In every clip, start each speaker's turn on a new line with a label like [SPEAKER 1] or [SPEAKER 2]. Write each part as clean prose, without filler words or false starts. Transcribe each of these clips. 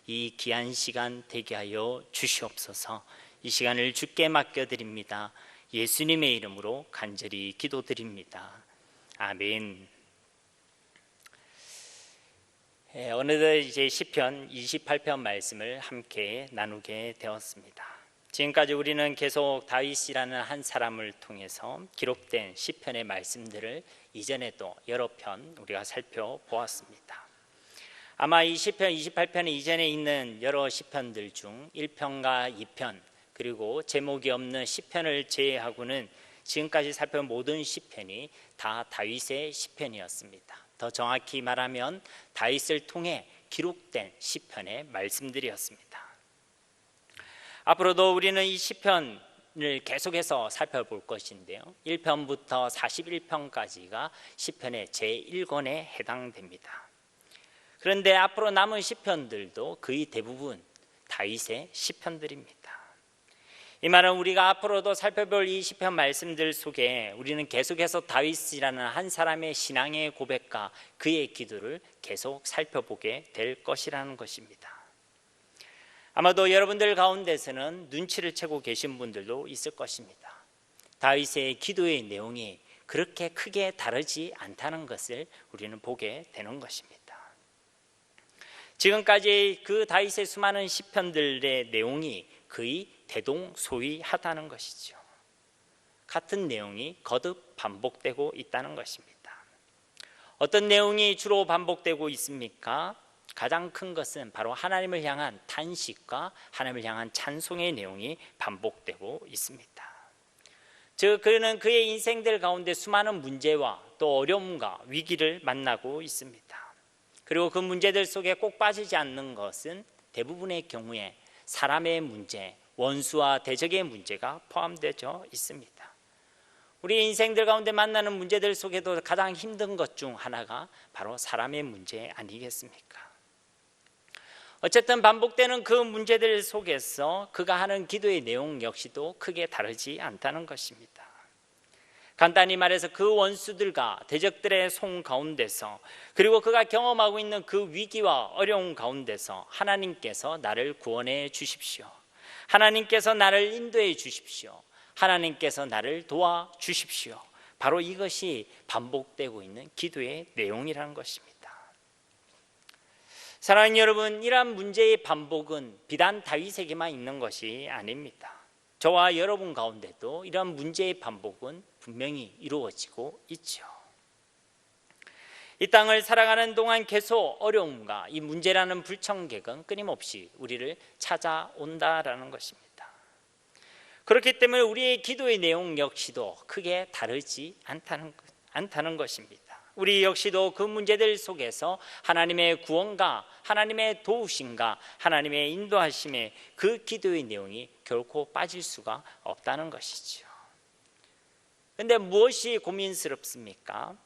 [SPEAKER 1] 이 귀한 시간 되게 하여 주시옵소서. 이 시간을 주께 맡겨드립니다. 예수님의 이름으로 간절히 기도드립니다. 아멘. 어느덧 이제 시편 28편 말씀을 함께 나누게 되었습니다. 지금까지 우리는 계속 다윗이라는 한 사람을 통해서 기록된 시편의 말씀들을 이전에도 여러 편 우리가 살펴보았습니다. 아마 이 시편 28편에 이전에 있는 여러 시편들 중 1편과 2편 그리고 제목이 없는 시편을 제외하고는 지금까지 살펴본 모든 시편이 다 다윗의 시편이었습니다. 더 정확히 말하면 다윗을 통해 기록된 시편의 말씀들이었습니다. 앞으로도 우리는 이 시편을 계속해서 살펴볼 것인데요, 1편부터 41편까지가 시편의 제1권에 해당됩니다. 그런데 앞으로 남은 시편들도 거의 대부분 다윗의 시편들입니다. 이 말은 우리가 앞으로도 살펴볼 이 시편 말씀들 속에 우리는 계속해서 다윗이라는 한 사람의 신앙의 고백과 그의 기도를 계속 살펴보게 될 것이라는 것입니다. 아마도 여러분들 가운데서는 눈치를 채고 계신 분들도 있을 것입니다. 다윗의 기도의 내용이 그렇게 크게 다르지 않다는 것을 우리는 보게 되는 것입니다. 지금까지 그 다윗의 수많은 시편들의 내용이 거의 대동소이하다는 것이죠. 같은 내용이 거듭 반복되고 있다는 것입니다. 어떤 내용이 주로 반복되고 있습니까? 가장 큰 것은 바로 하나님을 향한 탄식과 하나님을 향한 찬송의 내용이 반복되고 있습니다. 즉 그는 그의 인생들 가운데 수많은 문제와 또 어려움과 위기를 만나고 있습니다. 그리고 그 문제들 속에 꼭 빠지지 않는 것은 대부분의 경우에 사람의 문제, 원수와 대적의 문제가 포함되어 있습니다. 우리 인생들 가운데 만나는 문제들 속에도 가장 힘든 것 중 하나가 바로 사람의 문제 아니겠습니까? 어쨌든 반복되는 그 문제들 속에서 그가 하는 기도의 내용 역시도 크게 다르지 않다는 것입니다. 간단히 말해서 그 원수들과 대적들의 손 가운데서 그리고 그가 경험하고 있는 그 위기와 어려움 가운데서 하나님께서 나를 구원해 주십시오. 하나님께서 나를 인도해 주십시오. 하나님께서 나를 도와 주십시오. 바로 이것이 반복되고 있는 기도의 내용이라는 것입니다. 사랑하는 여러분, 이러한 문제의 반복은 비단 다윗에게만 있는 것이 아닙니다. 저와 여러분 가운데도 이러한 문제의 반복은 분명히 이루어지고 있죠. 이 땅을 살아가는 동안 계속 어려움과 이 문제라는 불청객은 끊임없이 우리를 찾아온다라는 것입니다. 그렇기 때문에 우리의 기도의 내용 역시도 크게 다르지 않다는 것입니다. 우리 역시도 그 문제들 속에서 하나님의 구원과 하나님의 도우심과 하나님의 인도하심의 그 기도의 내용이 결코 빠질 수가 없다는 것이죠. 그런데 무엇이 고민스럽습니까?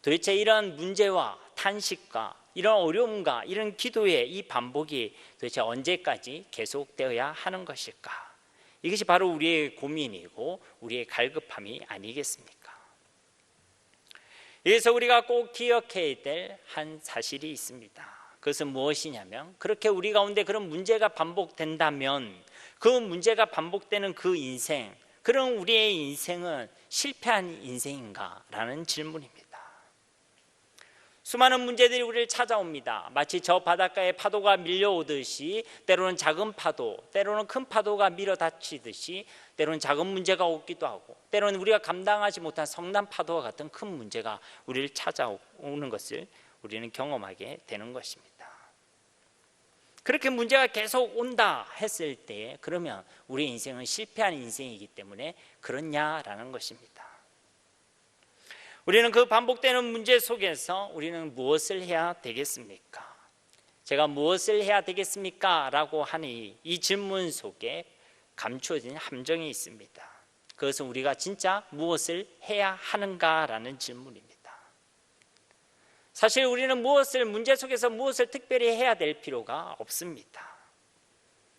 [SPEAKER 1] 도대체 이런 문제와 탄식과 이런 어려움과 이런 기도의 이 반복이 도대체 언제까지 계속되어야 하는 것일까? 이것이 바로 우리의 고민이고 우리의 갈급함이 아니겠습니까? 그래서 우리가 꼭 기억해야 될 한 사실이 있습니다. 그것은 무엇이냐면, 그렇게 우리 가운데 그런 문제가 반복된다면 그 문제가 반복되는 그 인생, 그런 우리의 인생은 실패한 인생인가? 라는 질문입니다. 수많은 문제들이 우리를 찾아옵니다. 마치 저 바닷가에 파도가 밀려오듯이 때로는 작은 파도, 때로는 큰 파도가 밀어닥치듯이 때로는 작은 문제가 오기도 하고 때로는 우리가 감당하지 못한 성난 파도와 같은 큰 문제가 우리를 찾아오는 것을 우리는 경험하게 되는 것입니다. 그렇게 문제가 계속 온다 했을 때 그러면 우리 인생은 실패한 인생이기 때문에 그렇냐라는 것입니다. 우리는 그 반복되는 문제 속에서 우리는 무엇을 해야 되겠습니까? 제가 무엇을 해야 되겠습니까? 라고 하는 이 질문 속에 감추어진 함정이 있습니다. 그것은 우리가 진짜 무엇을 해야 하는가라는 질문입니다. 사실 우리는 문제 속에서 무엇을 특별히 해야 될 필요가 없습니다.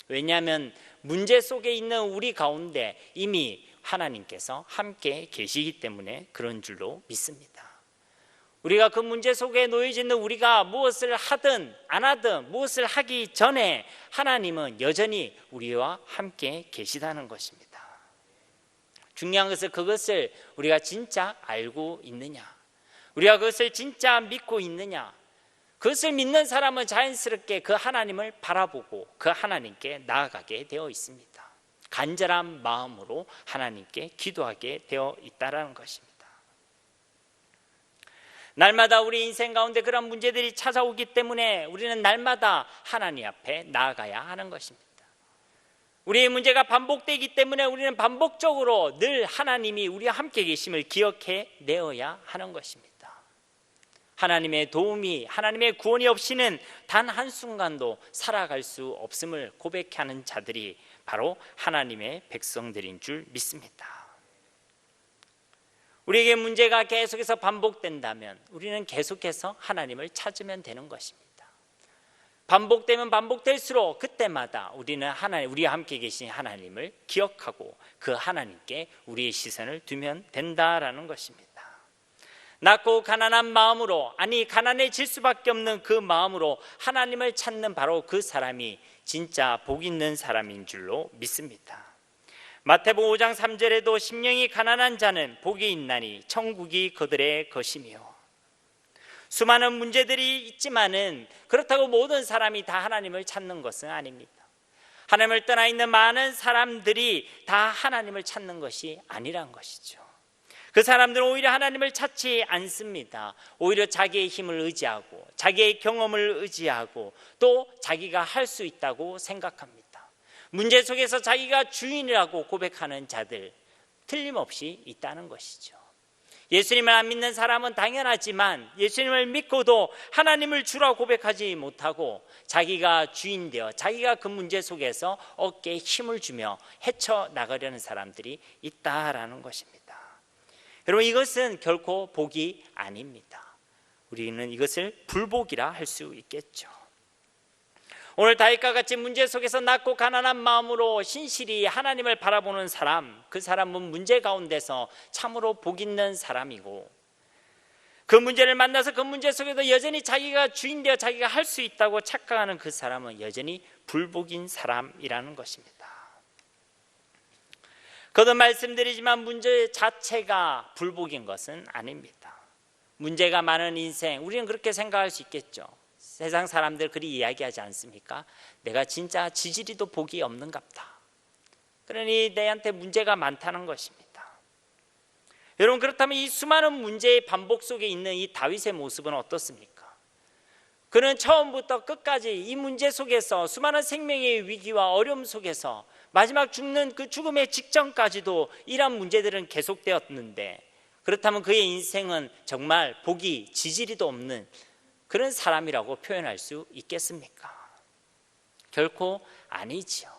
[SPEAKER 1] 왜냐하면 문제 속에 있는 우리 가운데 이미 하나님께서 함께 계시기 때문에 그런 줄로 믿습니다. 우리가 그 문제 속에 놓여져 있는 우리가 무엇을 하든 안 하든 무엇을 하기 전에 하나님은 여전히 우리와 함께 계시다는 것입니다. 중요한 것은 그것을 우리가 진짜 알고 있느냐, 우리가 그것을 진짜 믿고 있느냐. 그것을 믿는 사람은 자연스럽게 그 하나님을 바라보고 그 하나님께 나아가게 되어 있습니다. 간절한 마음으로 하나님께 기도하게 되어 있다는 것입니다. 날마다 우리 인생 가운데 그런 문제들이 찾아오기 때문에 우리는 날마다 하나님 앞에 나아가야 하는 것입니다. 우리의 문제가 반복되기 때문에 우리는 반복적으로 늘 하나님이 우리와 함께 계심을 기억해 내어야 하는 것입니다. 하나님의 도움이, 하나님의 구원이 없이는 단 한순간도 살아갈 수 없음을 고백하는 자들이 바로 하나님의 백성들인 줄 믿습니다. 우리에게 문제가 계속해서 반복된다면 우리는 계속해서 하나님을 찾으면 되는 것입니다. 반복되면 반복될수록 그때마다 우리는 우리와 함께 계신 하나님을 기억하고 그 하나님께 우리의 시선을 두면 된다라는 것입니다. 낮고 가난한 마음으로, 가난해질 수밖에 없는 그 마음으로 하나님을 찾는 바로 그 사람이 진짜 복 있는 사람인 줄로 믿습니다. 마태복음 5장 3절에도 심령이 가난한 자는 복이 있나니 천국이 그들의 것이며, 수많은 문제들이 있지만은 그렇다고 모든 사람이 다 하나님을 찾는 것은 아닙니다. 하나님을 떠나 있는 많은 사람들이 다 하나님을 찾는 것이 아니란 것이죠. 그 사람들은 오히려 하나님을 찾지 않습니다. 오히려 자기의 힘을 의지하고 자기의 경험을 의지하고 또 자기가 할 수 있다고 생각합니다. 문제 속에서 자기가 주인이라고 고백하는 자들 틀림없이 있다는 것이죠. 예수님을 안 믿는 사람은 당연하지만 예수님을 믿고도 하나님을 주라고 고백하지 못하고 자기가 주인 되어 자기가 그 문제 속에서 어깨에 힘을 주며 헤쳐나가려는 사람들이 있다라는 것입니다. 여러분, 이것은 결코 복이 아닙니다. 우리는 이것을 불복이라 할 수 있겠죠. 오늘 다윗과 같이 문제 속에서 낮고 가난한 마음으로 신실히 하나님을 바라보는 사람, 그 사람은 문제 가운데서 참으로 복 있는 사람이고, 그 문제를 만나서 그 문제 속에도 여전히 자기가 주인 되어 자기가 할 수 있다고 착각하는 그 사람은 여전히 불복인 사람이라는 것입니다. 거듭 말씀드리지만 문제 자체가 불복인 것은 아닙니다. 문제가 많은 인생, 우리는 그렇게 생각할 수 있겠죠. 세상 사람들 그리 이야기하지 않습니까? 내가 진짜 지지리도 복이 없는갑다. 그러니 내한테 문제가 많다는 것입니다. 여러분, 그렇다면 이 수많은 문제의 반복 속에 있는 이 다윗의 모습은 어떻습니까? 그는 처음부터 끝까지 이 문제 속에서 수많은 생명의 위기와 어려움 속에서 마지막 죽는 그 죽음의 직전까지도 이러한 문제들은 계속되었는데, 그렇다면 그의 인생은 정말 복이 지지리도 없는 그런 사람이라고 표현할 수 있겠습니까? 결코 아니지요.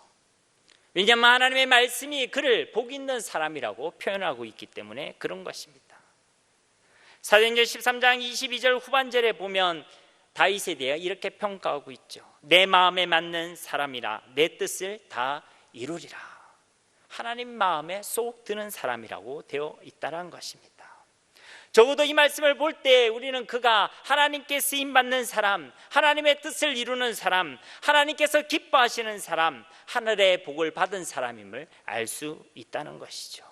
[SPEAKER 1] 왜냐하면 하나님의 말씀이 그를 복 있는 사람이라고 표현하고 있기 때문에 그런 것입니다. 사도행전 13장 22절 후반절에 보면 다윗에 대해 이렇게 평가하고 있죠. 내 마음에 맞는 사람이라 내 뜻을 다 이루리라. 하나님 마음에 쏙 드는 사람이라고 되어 있다는 것입니다. 적어도 이 말씀을 볼 때 우리는 그가 하나님께 쓰임받는 사람, 하나님의 뜻을 이루는 사람, 하나님께서 기뻐하시는 사람, 하늘의 복을 받은 사람임을 알 수 있다는 것이죠.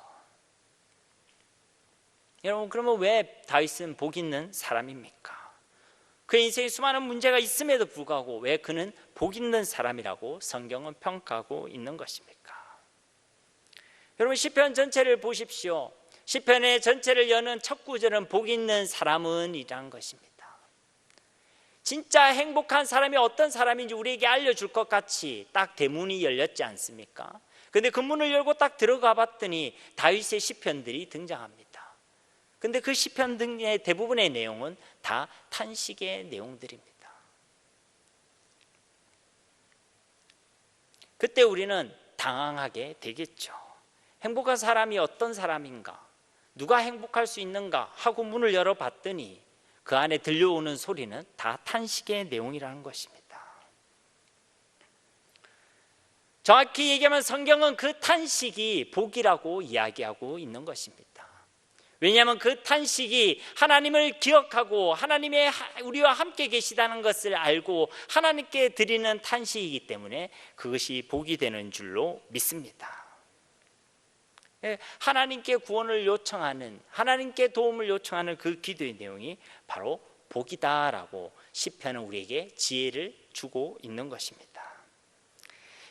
[SPEAKER 1] 여러분, 그러면 왜 다윗은 복 있는 사람입니까? 그의 인생에 수많은 문제가 있음에도 불구하고 왜 그는 복 있는 사람이라고 성경은 평가하고 있는 것입니까? 여러분, 시편 전체를 보십시오. 시편의 전체를 여는 첫 구절은 복 있는 사람은 이란 것입니다. 진짜 행복한 사람이 어떤 사람인지 우리에게 알려줄 것 같이 딱 대문이 열렸지 않습니까? 그런데 그 문을 열고 딱 들어가 봤더니 다윗의 시편들이 등장합니다. 그런데 그 시편 등의 대부분의 내용은 다 탄식의 내용들입니다. 그때 우리는 당황하게 되겠죠. 행복한 사람이 어떤 사람인가? 누가 행복할 수 있는가 하고 문을 열어봤더니 그 안에 들려오는 소리는 다 탄식의 내용이라는 것입니다. 정확히 얘기하면 성경은 그 탄식이 복이라고 이야기하고 있는 것입니다. 왜냐하면 그 탄식이 하나님을 기억하고 하나님의 우리와 함께 계시다는 것을 알고 하나님께 드리는 탄식이기 때문에 그것이 복이 되는 줄로 믿습니다. 하나님께 구원을 요청하는, 하나님께 도움을 요청하는 그 기도의 내용이 바로 복이다라고 시편은 우리에게 지혜를 주고 있는 것입니다.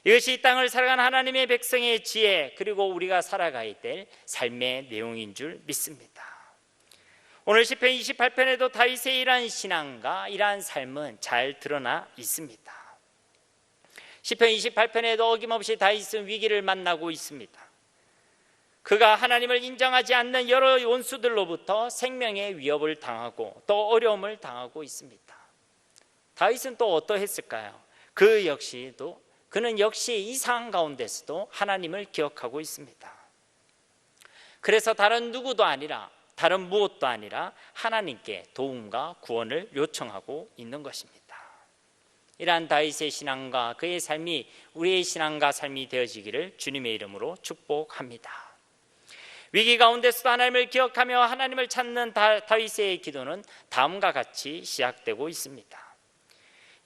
[SPEAKER 1] 이것이 이 땅을 살아가는 하나님의 백성의 지혜, 그리고 우리가 살아가야 될 삶의 내용인 줄 믿습니다. 오늘 시편 28편에도 다윗의 이러한 신앙과 이러한 삶은 잘 드러나 있습니다. 시편 28편에도 어김없이 다윗은 위기를 만나고 있습니다. 그가 하나님을 인정하지 않는 여러 원수들로부터 생명의 위협을 당하고 또 어려움을 당하고 있습니다. 다윗은 또 어떠했을까요? 그는 역시 이 상황 가운데서도 하나님을 기억하고 있습니다. 그래서 다른 누구도 아니라, 다른 무엇도 아니라 하나님께 도움과 구원을 요청하고 있는 것입니다. 이러한 다윗의 신앙과 그의 삶이 우리의 신앙과 삶이 되어지기를 주님의 이름으로 축복합니다. 위기 가운데서도 하나님을 기억하며 하나님을 찾는 다윗의 기도는 다음과 같이 시작되고 있습니다.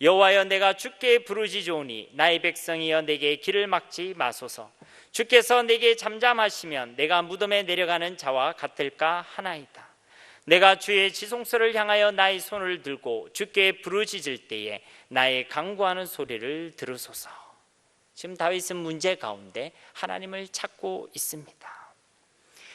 [SPEAKER 1] 여호와여, 내가 주께 부르짖으오니 나의 백성이여 내게 길을 막지 마소서. 주께서 내게 잠잠하시면 내가 무덤에 내려가는 자와 같을까 하나이다. 내가 주의 지성소를 향하여 나의 손을 들고 주께 부르짖을 때에 나의 간구하는 소리를 들으소서. 지금 다윗은 문제 가운데 하나님을 찾고 있습니다.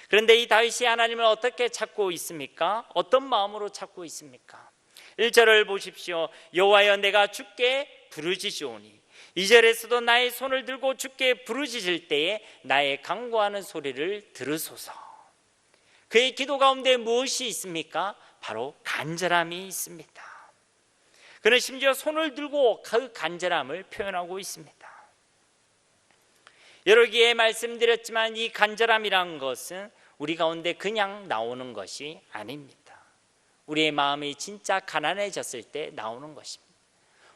[SPEAKER 1] 그런데 이 다윗이 하나님을 어떻게 찾고 있습니까? 어떤 마음으로 찾고 있습니까? 1절을 보십시오. 여호와여, 내가 주께 부르짖으오니. 2절에서도 나의 손을 들고 주께 부르짖을 때에 나의 간구하는 소리를 들으소서. 그의 기도 가운데 무엇이 있습니까? 바로 간절함이 있습니다. 그는 심지어 손을 들고 그 간절함을 표현하고 있습니다. 여러 기회에 말씀드렸지만 이 간절함이란 것은 우리 가운데 그냥 나오는 것이 아닙니다. 우리의 마음이 진짜 가난해졌을 때 나오는 것입니다.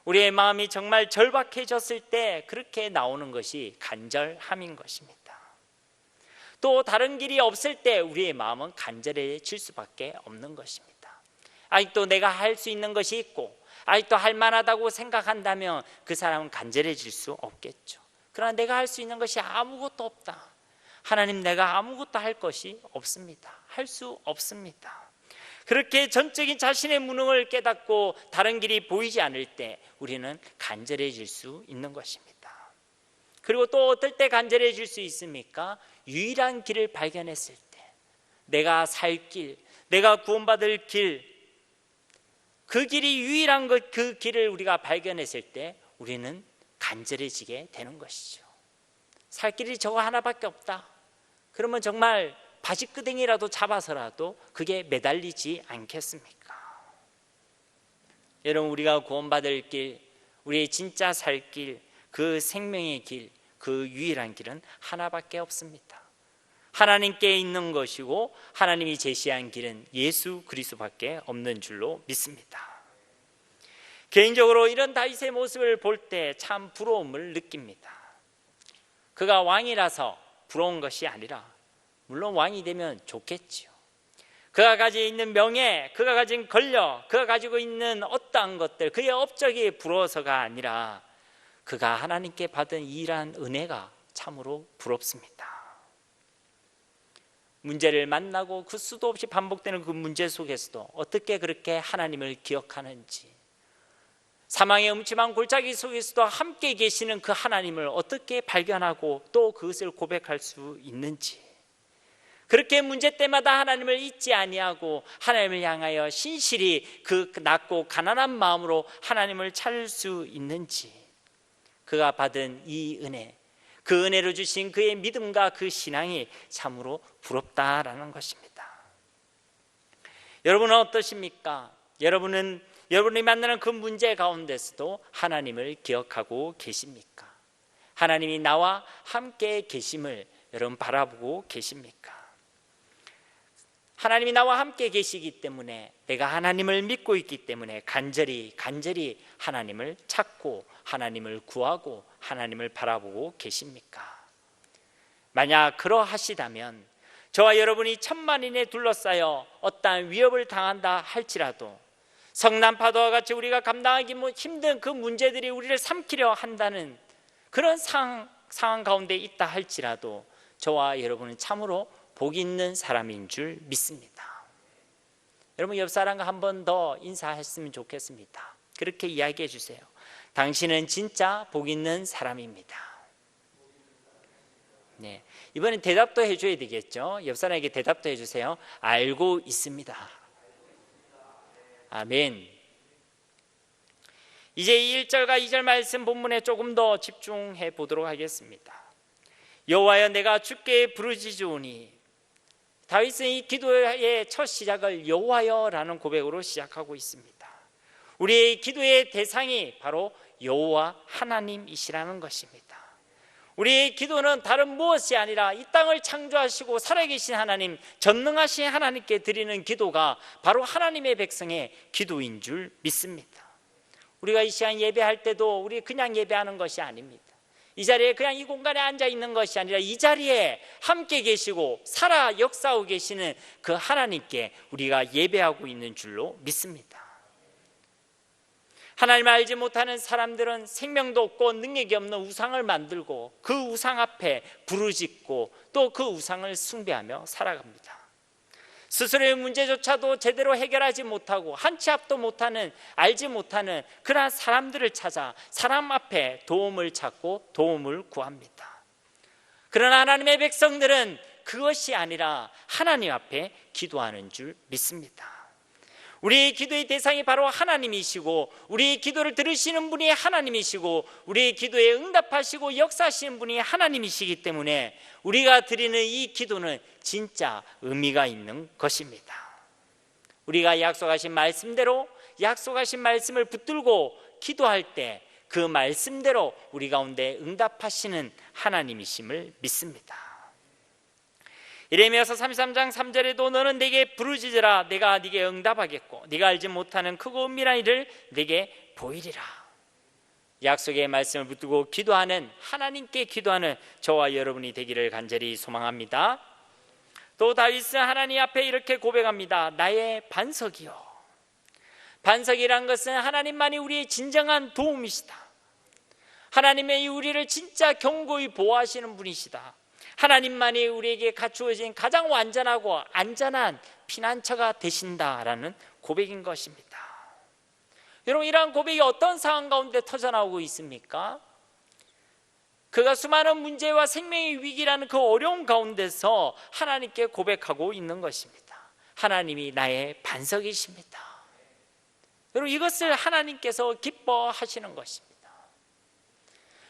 [SPEAKER 1] 우리의 마음이 정말 절박해졌을 때 그렇게 나오는 것이 간절함인 것입니다. 또 다른 길이 없을 때 우리의 마음은 간절해질 수밖에 없는 것입니다. 아직도 내가 할 수 있는 것이 있고 아직도 할 만하다고 생각한다면 그 사람은 간절해질 수 없겠죠. 그러나 내가 할 수 있는 것이 아무것도 없다. 하나님, 내가 아무것도 할 것이 없습니다. 할 수 없습니다. 그렇게 전적인 자신의 무능을 깨닫고 다른 길이 보이지 않을 때 우리는 간절해질 수 있는 것입니다. 그리고 또 어떨 때 간절해질 수 있습니까? 유일한 길을 발견했을 때, 내가 살 길, 내가 구원받을 길, 그 길이 유일한 것, 그 길을 우리가 발견했을 때 우리는 간절해지게 되는 것이죠. 살 길이 저거 하나밖에 없다. 그러면 정말 바지끄댕이라도 잡아서라도 그게 매달리지 않겠습니까? 여러분, 우리가 구원받을 길, 우리의 진짜 살 길, 그 생명의 길, 그 유일한 길은 하나밖에 없습니다. 하나님께 있는 것이고 하나님이 제시한 길은 예수 그리스도밖에 없는 줄로 믿습니다. 개인적으로 이런 다윗의 모습을 볼 때 참 부러움을 느낍니다. 그가 왕이라서 부러운 것이 아니라, 물론 왕이 되면 좋겠지요. 그가 가지고 있는 명예, 그가 가진 권력, 그가 가지고 있는 어떠한 것들, 그의 업적이 부러워서가 아니라 그가 하나님께 받은 이러한 은혜가 참으로 부럽습니다. 문제를 만나고 그 수도 없이 반복되는 그 문제 속에서도 어떻게 그렇게 하나님을 기억하는지, 사망의 음침한 골짜기 속에서도 함께 계시는 그 하나님을 어떻게 발견하고 또 그것을 고백할 수 있는지, 그렇게 문제 때마다 하나님을 잊지 아니하고 하나님을 향하여 신실히 그 낮고 가난한 마음으로 하나님을 찾을 수 있는지, 그가 받은 이 은혜, 그 은혜로 주신 그의 믿음과 그 신앙이 참으로 부럽다라는 것입니다. 여러분은 어떠십니까? 여러분이 만나는 그 문제 가운데서도 하나님을 기억하고 계십니까? 하나님이 나와 함께 계심을 여러분 바라보고 계십니까? 하나님이 나와 함께 계시기 때문에, 내가 하나님을 믿고 있기 때문에 간절히 하나님을 찾고 하나님을 구하고 하나님을 바라보고 계십니까? 만약 그러하시다면 저와 여러분이 천만인에 둘러싸여 어떠한 위협을 당한다 할지라도, 성난 파도와 같이 우리가 감당하기 힘든 그 문제들이 우리를 삼키려 한다는 그런 상황 가운데 있다 할지라도 저와 여러분은 참으로 복 있는 사람인 줄 믿습니다. 여러분, 옆 사람과 한 번 더 인사했으면 좋겠습니다. 그렇게 이야기해 주세요. 당신은 진짜 복 있는 사람입니다. 네, 이번엔 대답도 해줘야 되겠죠. 옆 사람에게 대답도 해주세요. 알고 있습니다. 아멘. 이제 1절과 2절 말씀 본문에 조금 더 집중해 보도록 하겠습니다. 여호와여, 내가 주께 부르짖으오니. 다윗은 이 기도의 첫 시작을 여호와여라는 고백으로 시작하고 있습니다. 우리의 기도의 대상이 바로 여호와 하나님이시라는 것입니다. 우리의 기도는 다른 무엇이 아니라 이 땅을 창조하시고 살아계신 하나님, 전능하신 하나님께 드리는 기도가 바로 하나님의 백성의 기도인 줄 믿습니다. 우리가 이 시간 예배할 때도 우리 그냥 예배하는 것이 아닙니다. 이 자리에 그냥 이 공간에 앉아 있는 것이 아니라 이 자리에 함께 계시고 살아 역사하고 계시는 그 하나님께 우리가 예배하고 있는 줄로 믿습니다. 하나님을 알지 못하는 사람들은 생명도 없고 능력이 없는 우상을 만들고 그 우상 앞에 부르짖고 또 그 우상을 숭배하며 살아갑니다. 스스로의 문제조차도 제대로 해결하지 못하고 한 치 앞도 못하는, 알지 못하는 그러한 사람들을 찾아 사람 앞에 도움을 찾고 도움을 구합니다. 그러나 하나님의 백성들은 그것이 아니라 하나님 앞에 기도하는 줄 믿습니다. 우리의 기도의 대상이 바로 하나님이시고 우리의 기도를 들으시는 분이 하나님이시고 우리의 기도에 응답하시고 역사하시는 분이 하나님이시기 때문에 우리가 드리는 이 기도는 진짜 의미가 있는 것입니다. 우리가 약속하신 말씀대로 약속하신 말씀을 붙들고 기도할 때 그 말씀대로 우리 가운데 응답하시는 하나님이심을 믿습니다. 예레미야서 33장 3절에도 너는 내게 부르짖으라 내가 네게 응답하겠고 네가 알지 못하는 크고 은밀한 일을 네게 보이리라. 약속의 말씀을 붙들고 기도하는, 하나님께 기도하는 저와 여러분이 되기를 간절히 소망합니다. 또 다윗은 하나님 앞에 이렇게 고백합니다. 나의 반석이요. 반석이란 것은 하나님만이 우리의 진정한 도움이시다. 하나님의 우리를 진짜 견고히 보호하시는 분이시다. 하나님만이 우리에게 갖추어진 가장 완전하고 안전한 피난처가 되신다라는 고백인 것입니다. 여러분, 이러한 고백이 어떤 상황 가운데 터져나오고 있습니까? 그가 수많은 문제와 생명의 위기라는 그 어려운 가운데서 하나님께 고백하고 있는 것입니다. 하나님이 나의 반석이십니다. 여러분, 이것을 하나님께서 기뻐하시는 것입니다.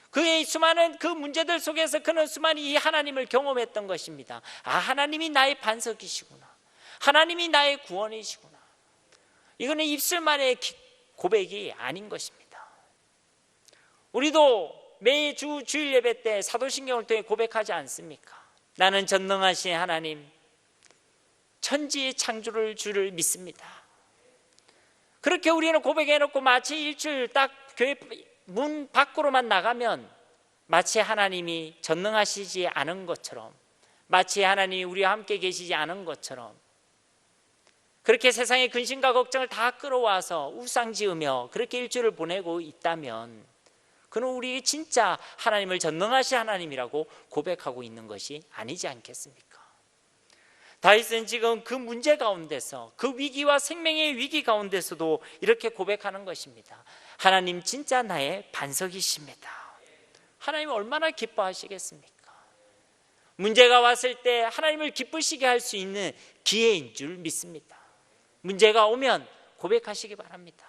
[SPEAKER 1] 그의 수많은 그 문제들 속에서 그는 수많은 이 하나님을 경험했던 것입니다. 아, 하나님이 나의 반석이시구나. 하나님이 나의 구원이시구나. 이거는 입술만의 고백이 아닌 것입니다. 우리도 매주 주일 예배 때 사도신경을 통해 고백하지 않습니까? 나는 전능하신 하나님, 천지의 창조를 주를 믿습니다. 그렇게 우리는 고백해놓고 마치 일주일 딱 교회 문 밖으로만 나가면 마치 하나님이 전능하시지 않은 것처럼, 마치 하나님이 우리와 함께 계시지 않은 것처럼, 그렇게 세상의 근심과 걱정을 다 끌어와서 우상 지으며 그렇게 일주일을 보내고 있다면 그는 우리 진짜 하나님을 전능하신 하나님이라고 고백하고 있는 것이 아니지 않겠습니까? 다윗은 지금 그 문제 가운데서, 그 위기와 생명의 위기 가운데서도 이렇게 고백하는 것입니다. 하나님 진짜 나의 반석이십니다. 하나님 얼마나 기뻐하시겠습니까? 문제가 왔을 때 하나님을 기쁘시게 할 수 있는 기회인 줄 믿습니다. 문제가 오면 고백하시기 바랍니다.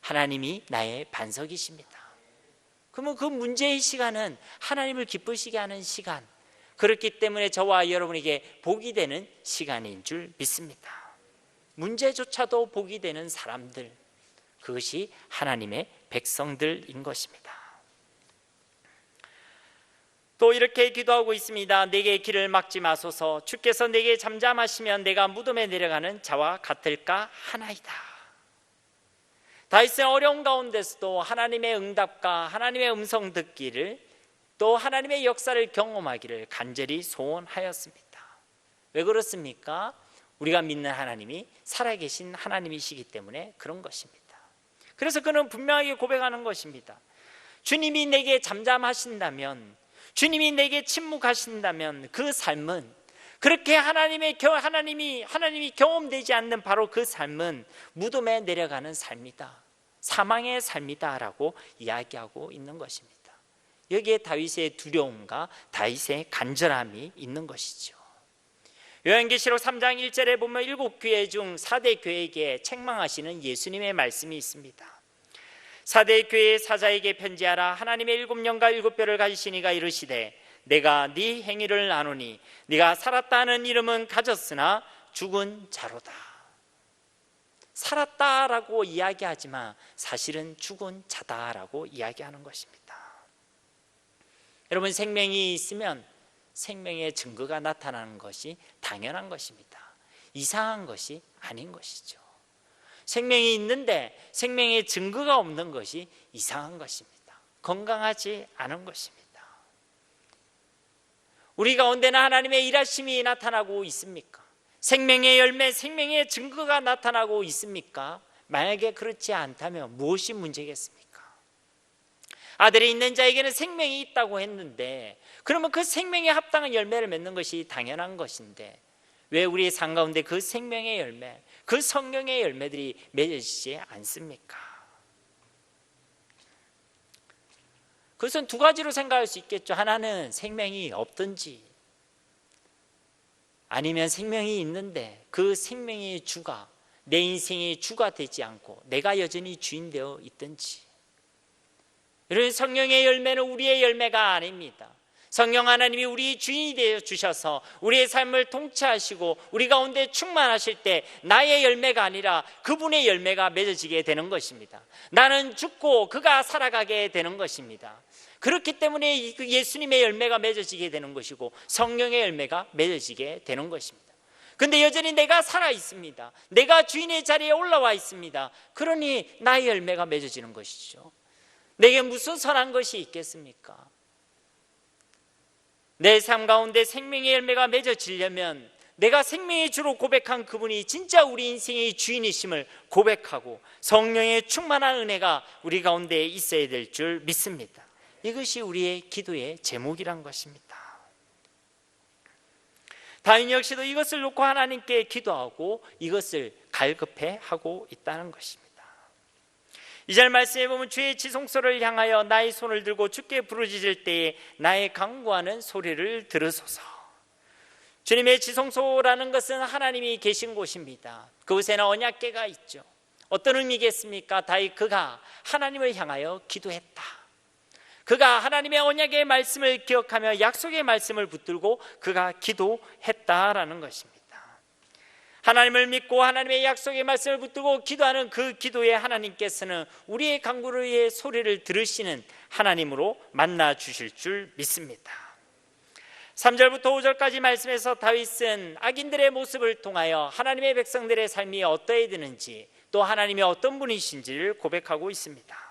[SPEAKER 1] 하나님이 나의 반석이십니다. 그러면 그 문제의 시간은 하나님을 기쁘시게 하는 시간, 그렇기 때문에 저와 여러분에게 복이 되는 시간인 줄 믿습니다. 문제조차도 복이 되는 사람들, 그것이 하나님의 백성들인 것입니다. 또 이렇게 기도하고 있습니다. 내게 길을 막지 마소서. 주께서 내게 잠잠하시면 내가 무덤에 내려가는 자와 같을까 하나이다. 다윗은 어려운 가운데서도 하나님의 응답과 하나님의 음성 듣기를, 또 하나님의 역사를 경험하기를 간절히 소원하였습니다. 왜 그렇습니까? 우리가 믿는 하나님이 살아계신 하나님이시기 때문에 그런 것입니다. 그래서 그는 분명하게 고백하는 것입니다. 주님이 내게 잠잠하신다면, 주님이 내게 침묵하신다면 그 삶은, 그렇게 하나님이 경험되지 않는 바로 그 삶은 무덤에 내려가는 삶이다, 사망의 삶이다 라고 이야기하고 있는 것입니다. 여기에 다윗의 두려움과 다윗의 간절함이 있는 것이죠. 요한계시록 3장 1절에 보면 7교회 중 4대 교회에게 책망하시는 예수님의 말씀이 있습니다. 4대 교회의 사자에게 편지하라. 하나님의 7년과 7뼈를 가지신 이가 이르시되 내가 네 행위를 아노니 네가 살았다 하는 이름은 가졌으나 죽은 자로다. 살았다라고 이야기하지만 사실은 죽은 자다라고 이야기하는 것입니다. 여러분, 생명이 있으면 생명의 증거가 나타나는 것이 당연한 것입니다. 이상한 것이 아닌 것이죠. 생명이 있는데 생명의 증거가 없는 것이 이상한 것입니다. 건강하지 않은 것입니다. 우리 가운데는 하나님의 일하심이 나타나고 있습니까? 생명의 열매, 생명의 증거가 나타나고 있습니까? 만약에 그렇지 않다면 무엇이 문제겠습니까? 아들이 있는 자에게는 생명이 있다고 했는데, 그러면 그 생명에 합당한 열매를 맺는 것이 당연한 것인데 왜 우리의 삶 가운데 그 생명의 열매, 그 성령의 열매들이 맺어지지 않습니까? 그것은 두 가지로 생각할 수 있겠죠. 하나는 생명이 없든지, 아니면 생명이 있는데 그 생명의 주가 내 인생의 주가 되지 않고 내가 여전히 주인 되어 있든지. 여러분, 성령의 열매는 우리의 열매가 아닙니다. 성령 하나님이 우리 주인이 되어 주셔서 우리의 삶을 통치하시고 우리 가운데 충만하실 때 나의 열매가 아니라 그분의 열매가 맺어지게 되는 것입니다. 나는 죽고 그가 살아가게 되는 것입니다. 그렇기 때문에 예수님의 열매가 맺어지게 되는 것이고 성령의 열매가 맺어지게 되는 것입니다. 그런데 여전히 내가 살아 있습니다. 내가 주인의 자리에 올라와 있습니다. 그러니 나의 열매가 맺어지는 것이죠. 내게 무슨 선한 것이 있겠습니까? 내 삶 가운데 생명의 열매가 맺어지려면 내가 생명의 주로 고백한 그분이 진짜 우리 인생의 주인이심을 고백하고 성령의 충만한 은혜가 우리 가운데 있어야 될 줄 믿습니다. 이것이 우리의 기도의 제목이란 것입니다. 다윗 역시도 이것을 놓고 하나님께 기도하고 이것을 갈급해 하고 있다는 것입니다. 2절 말씀에 보면 주의 지성소를 향하여 나의 손을 들고 주께 부르짖을 때에 나의 간구하는 소리를 들으소서. 주님의 지성소라는 것은 하나님이 계신 곳입니다. 그곳에는 언약궤가 있죠. 어떤 의미겠습니까? 다윗 그가 하나님을 향하여 기도했다. 그가 하나님의 언약의 말씀을 기억하며 약속의 말씀을 붙들고 그가 기도했다라는 것입니다. 하나님을 믿고 하나님의 약속의 말씀을 붙들고 기도하는 그 기도에 하나님께서는 우리의 간구의 소리를 들으시는 하나님으로 만나 주실 줄 믿습니다. 3절부터 5절까지 말씀에서 다윗은 악인들의 모습을 통하여 하나님의 백성들의 삶이 어떠해야 되는지, 또 하나님이 어떤 분이신지를 고백하고 있습니다.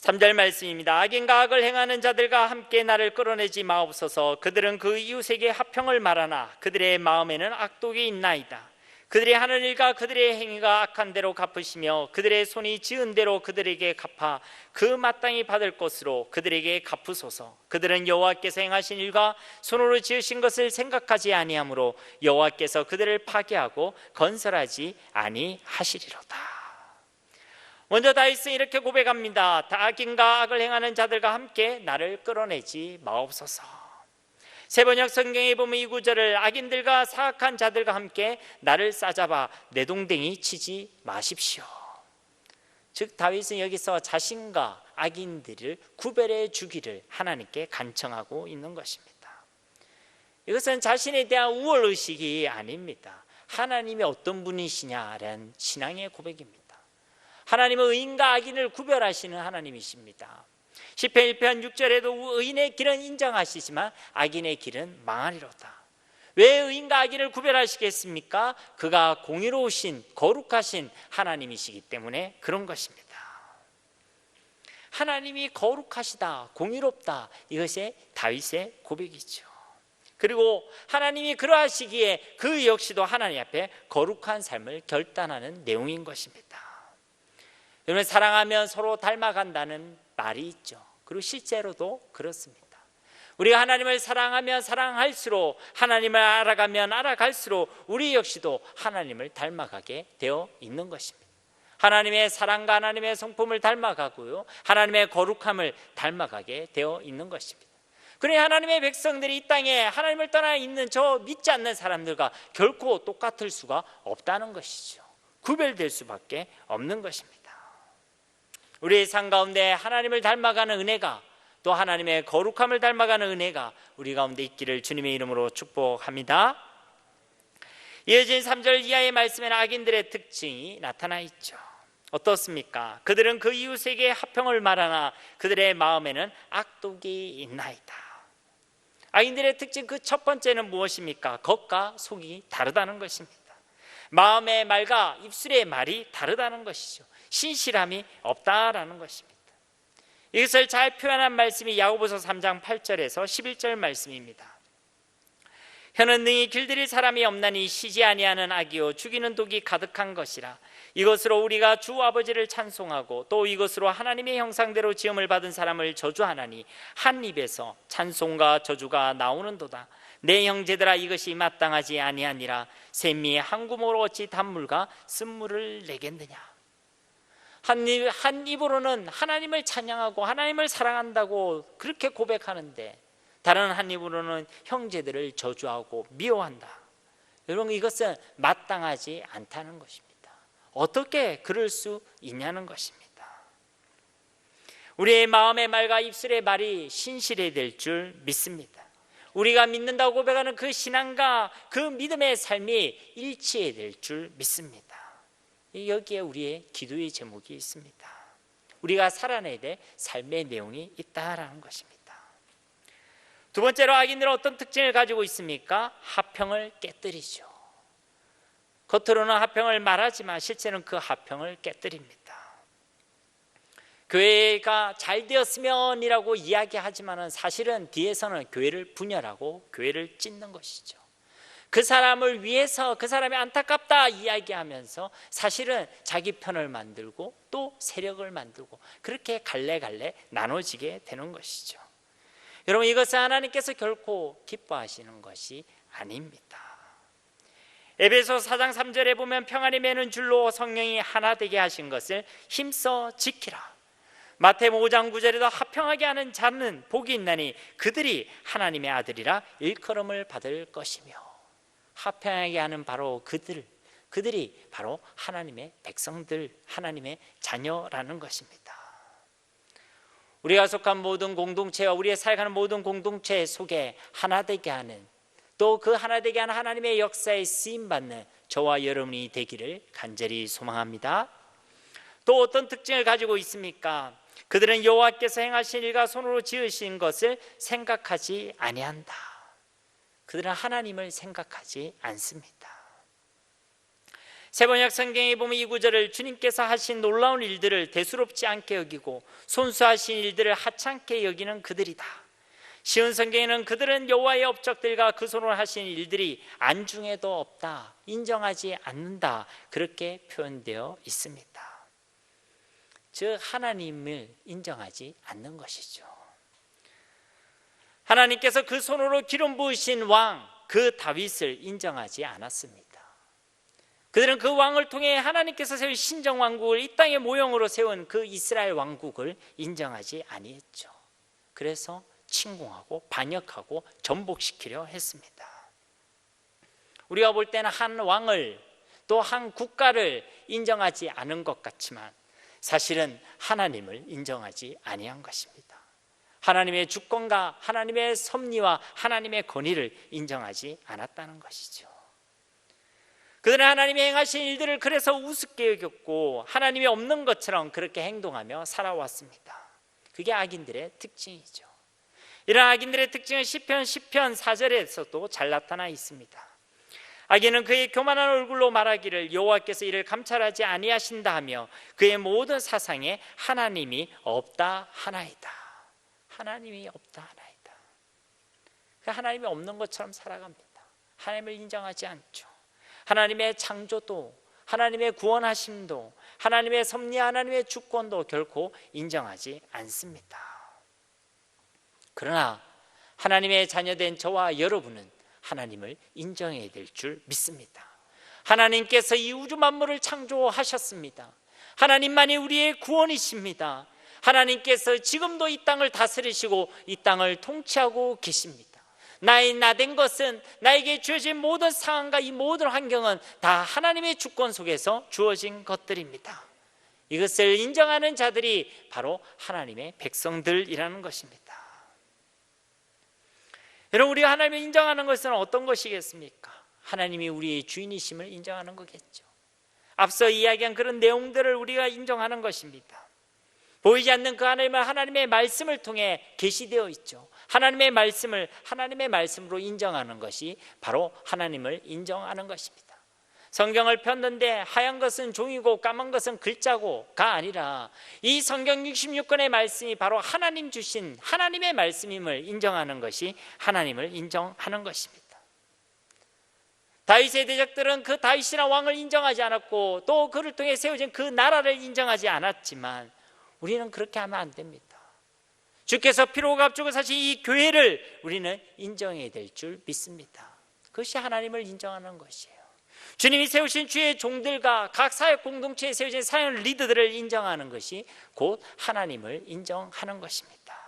[SPEAKER 1] 3절 말씀입니다. 악인과 악을 행하는 자들과 함께 나를 끌어내지 마옵소서. 그들은 그 이웃에게 합평을 말하나 그들의 마음에는 악독이 있나이다. 그들이 하는 일과 그들의 행위가 악한 대로 갚으시며 그들의 손이 지은 대로 그들에게 갚아 그 마땅히 받을 것으로 그들에게 갚으소서. 그들은 여호와께서 행하신 일과 손으로 지으신 것을 생각하지 아니하므로 여호와께서 그들을 파괴하고 건설하지 아니하시리로다. 먼저 다윗은 이렇게 고백합니다. 악인과 악을 행하는 자들과 함께 나를 끌어내지 마옵소서. 세번역 성경에 보면 이 구절을 악인들과 사악한 자들과 함께 나를 싸잡아 내동댕이 치지 마십시오. 즉 다윗은 여기서 자신과 악인들을 구별해 주기를 하나님께 간청하고 있는 것입니다. 이것은 자신에 대한 우월의식이 아닙니다. 하나님이 어떤 분이시냐라는 신앙의 고백입니다. 하나님은 의인과 악인을 구별하시는 하나님이십니다. 시편 1편 6절에도 의인의 길은 인정하시지만 악인의 길은 망하리로다. 왜 의인과 악인을 구별하시겠습니까? 그가 공의로우신 거룩하신 하나님이시기 때문에 그런 것입니다. 하나님이 거룩하시다, 공의롭다, 이것이 다윗의 고백이죠. 그리고 하나님이 그러하시기에 그 역시도 하나님 앞에 거룩한 삶을 결단하는 내용인 것입니다. 여러분, 사랑하면 서로 닮아간다는 말이 있죠. 그리고 실제로도 그렇습니다. 우리가 하나님을 사랑하면 사랑할수록, 하나님을 알아가면 알아갈수록 우리 역시도 하나님을 닮아가게 되어 있는 것입니다. 하나님의 사랑과 하나님의 성품을 닮아가고요, 하나님의 거룩함을 닮아가게 되어 있는 것입니다. 그러니 하나님의 백성들이 이 땅에 하나님을 떠나 있는 저 믿지 않는 사람들과 결코 똑같을 수가 없다는 것이죠. 구별될 수밖에 없는 것입니다. 우리의 삶 가운데 하나님을 닮아가는 은혜가, 또 하나님의 거룩함을 닮아가는 은혜가 우리 가운데 있기를 주님의 이름으로 축복합니다. 이어진 3절 이하의 말씀에는 악인들의 특징이 나타나 있죠. 어떻습니까? 그들은 그 이웃에게 합평을 말하나 그들의 마음에는 악독이 있나이다. 악인들의 특징 그 첫 번째는 무엇입니까? 겉과 속이 다르다는 것입니다. 마음의 말과 입술의 말이 다르다는 것이죠. 신실함이 없다라는 것입니다. 이것을 잘 표현한 말씀이 야고보서 3장 8절에서 11절 말씀입니다. 혀는 능히 길들일 사람이 없나니 쉬지 아니하는 악이요 죽이는 독이 가득한 것이라. 이것으로 우리가 주 아버지를 찬송하고 또 이것으로 하나님의 형상대로 지음을 받은 사람을 저주하나니 한 입에서 찬송과 저주가 나오는도다. 내 형제들아, 이것이 마땅하지 아니하니라. 샘이 한 구멍으로 어찌 단물과 쓴물을 내겠느냐. 한 입으로는 하나님을 찬양하고 하나님을 사랑한다고 그렇게 고백하는데, 다른 한 입으로는 형제들을 저주하고 미워한다. 여러분, 이것은 마땅하지 않다는 것입니다. 어떻게 그럴 수 있냐는 것입니다. 우리의 마음의 말과 입술의 말이 신실해야 될 줄 믿습니다. 우리가 믿는다고 고백하는 그 신앙과 그 믿음의 삶이 일치해야 될 줄 믿습니다. 여기에 우리의 기도의 제목이 있습니다. 우리가 살아내야 될 삶의 내용이 있다라는 것입니다. 두 번째로, 악인들은 어떤 특징을 가지고 있습니까? 합평을 깨뜨리죠. 겉으로는 합평을 말하지만 실제는 그 합평을 깨뜨립니다. 교회가 잘 되었으면이라고 이야기하지만 사실은 뒤에서는 교회를 분열하고 교회를 찢는 것이죠. 그 사람을 위해서, 그 사람이 안타깝다 이야기하면서 사실은 자기 편을 만들고 또 세력을 만들고 그렇게 갈래갈래 나눠지게 되는 것이죠. 여러분, 이것은 하나님께서 결코 기뻐하시는 것이 아닙니다. 에베소 4장 3절에 보면 평안이 매는 줄로 성령이 하나 되게 하신 것을 힘써 지키라. 마태복음 5장 9절에도 합평하게 하는 자는 복이 있나니 그들이 하나님의 아들이라 일컬음을 받을 것이며, 합평하게 하는 바로 그들이 바로 하나님의 백성들, 하나님의 자녀라는 것입니다. 우리가 속한 모든 공동체와 우리의 살아가는 모든 공동체 속에 하나 되게 하는, 또 그 하나 되게 하는 하나님의 역사에 쓰임받는 저와 여러분이 되기를 간절히 소망합니다. 또 어떤 특징을 가지고 있습니까? 그들은 여호와께서 행하신 일과 손으로 지으신 것을 생각하지 아니한다. 그들은 하나님을 생각하지 않습니다. 세번역 성경에 보면 이 구절을 주님께서 하신 놀라운 일들을 대수롭지 않게 여기고 손수하신 일들을 하찮게 여기는 그들이다. 쉬운 성경에는 그들은 여호와의 업적들과 그 손으로 하신 일들이 안중에도 없다, 인정하지 않는다, 그렇게 표현되어 있습니다. 즉 하나님을 인정하지 않는 것이죠. 하나님께서 그 손으로 기름 부으신 왕, 그 다윗을 인정하지 않았습니다. 그들은 그 왕을 통해 하나님께서 세운 신정왕국을, 이 땅의 모형으로 세운 그 이스라엘 왕국을 인정하지 아니했죠. 그래서 침공하고 반역하고 전복시키려 했습니다. 우리가 볼 때는 한 왕을, 또 한 국가를 인정하지 않은 것 같지만 사실은 하나님을 인정하지 아니한 것입니다. 하나님의 주권과 하나님의 섭리와 하나님의 권위를 인정하지 않았다는 것이죠. 그들은 하나님이 행하신 일들을 그래서 우습게 여겼고 하나님이 없는 것처럼 그렇게 행동하며 살아왔습니다. 그게 악인들의 특징이죠. 이런 악인들의 특징은 시편 10편 4절에서도 잘 나타나 있습니다. 악인은 그의 교만한 얼굴로 말하기를 여호와께서 이를 감찰하지 아니하신다 하며 그의 모든 사상에 하나님이 없다 하나이다. 하나님이 없다 하나이다. 하나님이 없는 것처럼 살아갑니다. 하나님을 인정하지 않죠. 하나님의 창조도, 하나님의 구원하심도, 하나님의 섭리, 하나님의 주권도 결코 인정하지 않습니다. 그러나 하나님의 자녀된 저와 여러분은 하나님을 인정해야 될 줄 믿습니다. 하나님께서 이 우주 만물을 창조하셨습니다. 하나님만이 우리의 구원이십니다. 하나님께서 지금도 이 땅을 다스리시고 이 땅을 통치하고 계십니다. 나의 나된 것은, 나에게 주어진 모든 상황과 이 모든 환경은 다 하나님의 주권 속에서 주어진 것들입니다. 이것을 인정하는 자들이 바로 하나님의 백성들이라는 것입니다. 여러분, 우리가 하나님을 인정하는 것은 어떤 것이겠습니까? 하나님이 우리의 주인이심을 인정하는 거겠죠. 앞서 이야기한 그런 내용들을 우리가 인정하는 것입니다. 보이지 않는 그 하나님은 하나님의 말씀을 통해 계시되어 있죠. 하나님의 말씀을 하나님의 말씀으로 인정하는 것이 바로 하나님을 인정하는 것입니다. 성경을 폈는데 하얀 것은 종이고 까만 것은 글자고가 아니라 이 성경 66권의 말씀이 바로 하나님 주신 하나님의 말씀임을 인정하는 것이 하나님을 인정하는 것입니다. 다윗의 대적들은 그 다윗이라는 왕을 인정하지 않았고 또 그를 통해 세워진 그 나라를 인정하지 않았지만 우리는 그렇게 하면 안 됩니다. 주께서 피로 값주고 사실 이 교회를 우리는 인정해야 될 줄 믿습니다. 그것이 하나님을 인정하는 것이에요. 주님이 세우신 주의 종들과 각 사역 공동체에 세워진 사역 리더들을 인정하는 것이 곧 하나님을 인정하는 것입니다.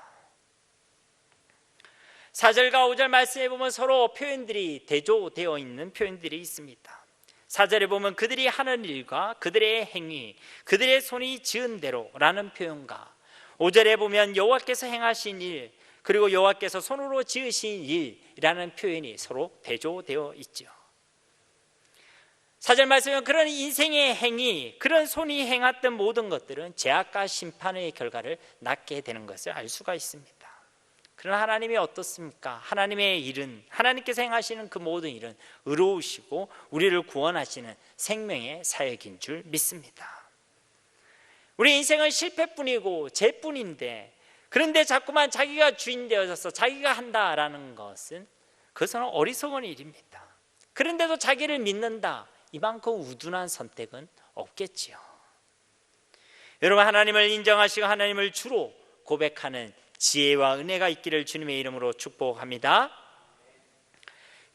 [SPEAKER 1] 4절과 5절 말씀에 보면 서로 표현들이 대조되어 있는 표현들이 있습니다. 4절에 보면 그들이 하는 일과 그들의 행위, 그들의 손이 지은 대로라는 표현과 5절에 보면 여호와께서 행하신 일, 그리고 여호와께서 손으로 지으신 일이라는 표현이 서로 대조되어 있죠. 4절 말씀은 그런 인생의 행위, 그런 손이 행했던 모든 것들은 죄악과 심판의 결과를 낳게 되는 것을 알 수가 있습니다. 그러나 하나님이 어떻습니까? 하나님의 일은, 하나님께서 행하시는 그 모든 일은 의로우시고 우리를 구원하시는 생명의 사역인 줄 믿습니다. 우리 인생은 실패뿐이고 죄뿐인데, 그런데 자꾸만 자기가 주인 되어져서 자기가 한다라는 것은 그것은 어리석은 일입니다. 그런데도 자기를 믿는다, 이만큼 우둔한 선택은 없겠지요. 여러분, 하나님을 인정하시고 하나님을 주로 고백하는 지혜와 은혜가 있기를 주님의 이름으로 축복합니다.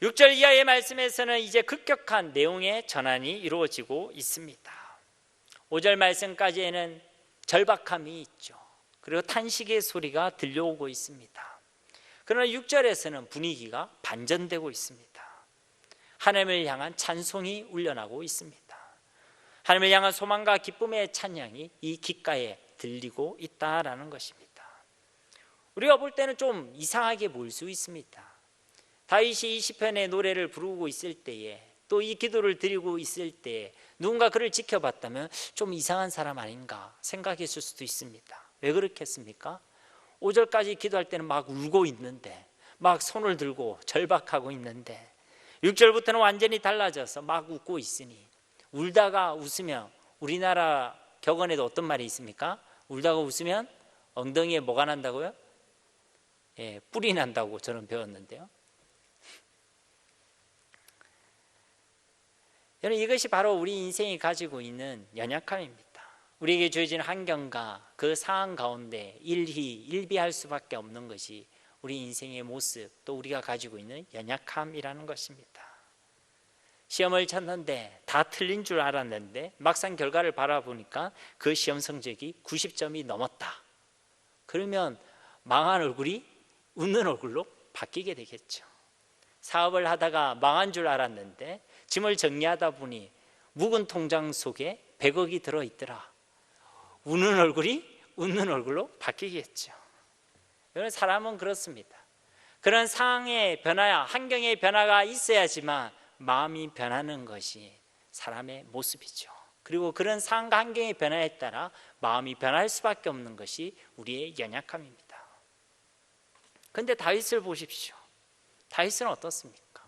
[SPEAKER 1] 6절 이하의 말씀에서는 이제 급격한 내용의 전환이 이루어지고 있습니다. 5절 말씀까지에는 절박함이 있죠. 그리고 탄식의 소리가 들려오고 있습니다. 그러나 6절에서는 분위기가 반전되고 있습니다. 하나님을 향한 찬송이 울려나고 있습니다. 하나님을 향한 소망과 기쁨의 찬양이 이 귓가에 들리고 있다라는 것입니다. 우리가 볼 때는 좀 이상하게 보일 수 있습니다. 다윗이 이 시편의 노래를 부르고 있을 때에, 또 이 기도를 드리고 있을 때에 누군가 그를 지켜봤다면 좀 이상한 사람 아닌가 생각했을 수도 있습니다. 왜 그렇겠습니까? 5절까지 기도할 때는 막 울고 있는데, 막 손을 들고 절박하고 있는데 6절부터는 완전히 달라져서 막 웃고 있으니, 울다가 웃으면, 우리나라 격언에도 어떤 말이 있습니까? 울다가 웃으면 엉덩이에 뭐가 난다고요? 뿔이 난다고 저는 배웠는데요. 여러분, 이것이 바로 우리 인생이 가지고 있는 연약함입니다. 우리에게 주어진 환경과 그 상황 가운데 일비할 수밖에 없는 것이 우리 인생의 모습, 또 우리가 가지고 있는 연약함이라는 것입니다. 시험을 쳤는데 다 틀린 줄 알았는데 막상 결과를 바라보니까 그 시험 성적이 90점이 넘었다. 그러면 망한 얼굴이 웃는 얼굴로 바뀌게 되겠죠. 사업을 하다가 망한 줄 알았는데 짐을 정리하다 보니 묵은 통장 속에 100억이 들어있더라. 우는 얼굴이 웃는 얼굴로 바뀌겠죠. 여러분, 사람은 그렇습니다. 그런 상황의 변화야, 환경의 변화가 있어야지만 마음이 변하는 것이 사람의 모습이죠. 그리고 그런 상황과 환경의 변화에 따라 마음이 변할 수밖에 없는 것이 우리의 연약함입니다. 그런데 다윗을 보십시오. 다윗은 어떻습니까?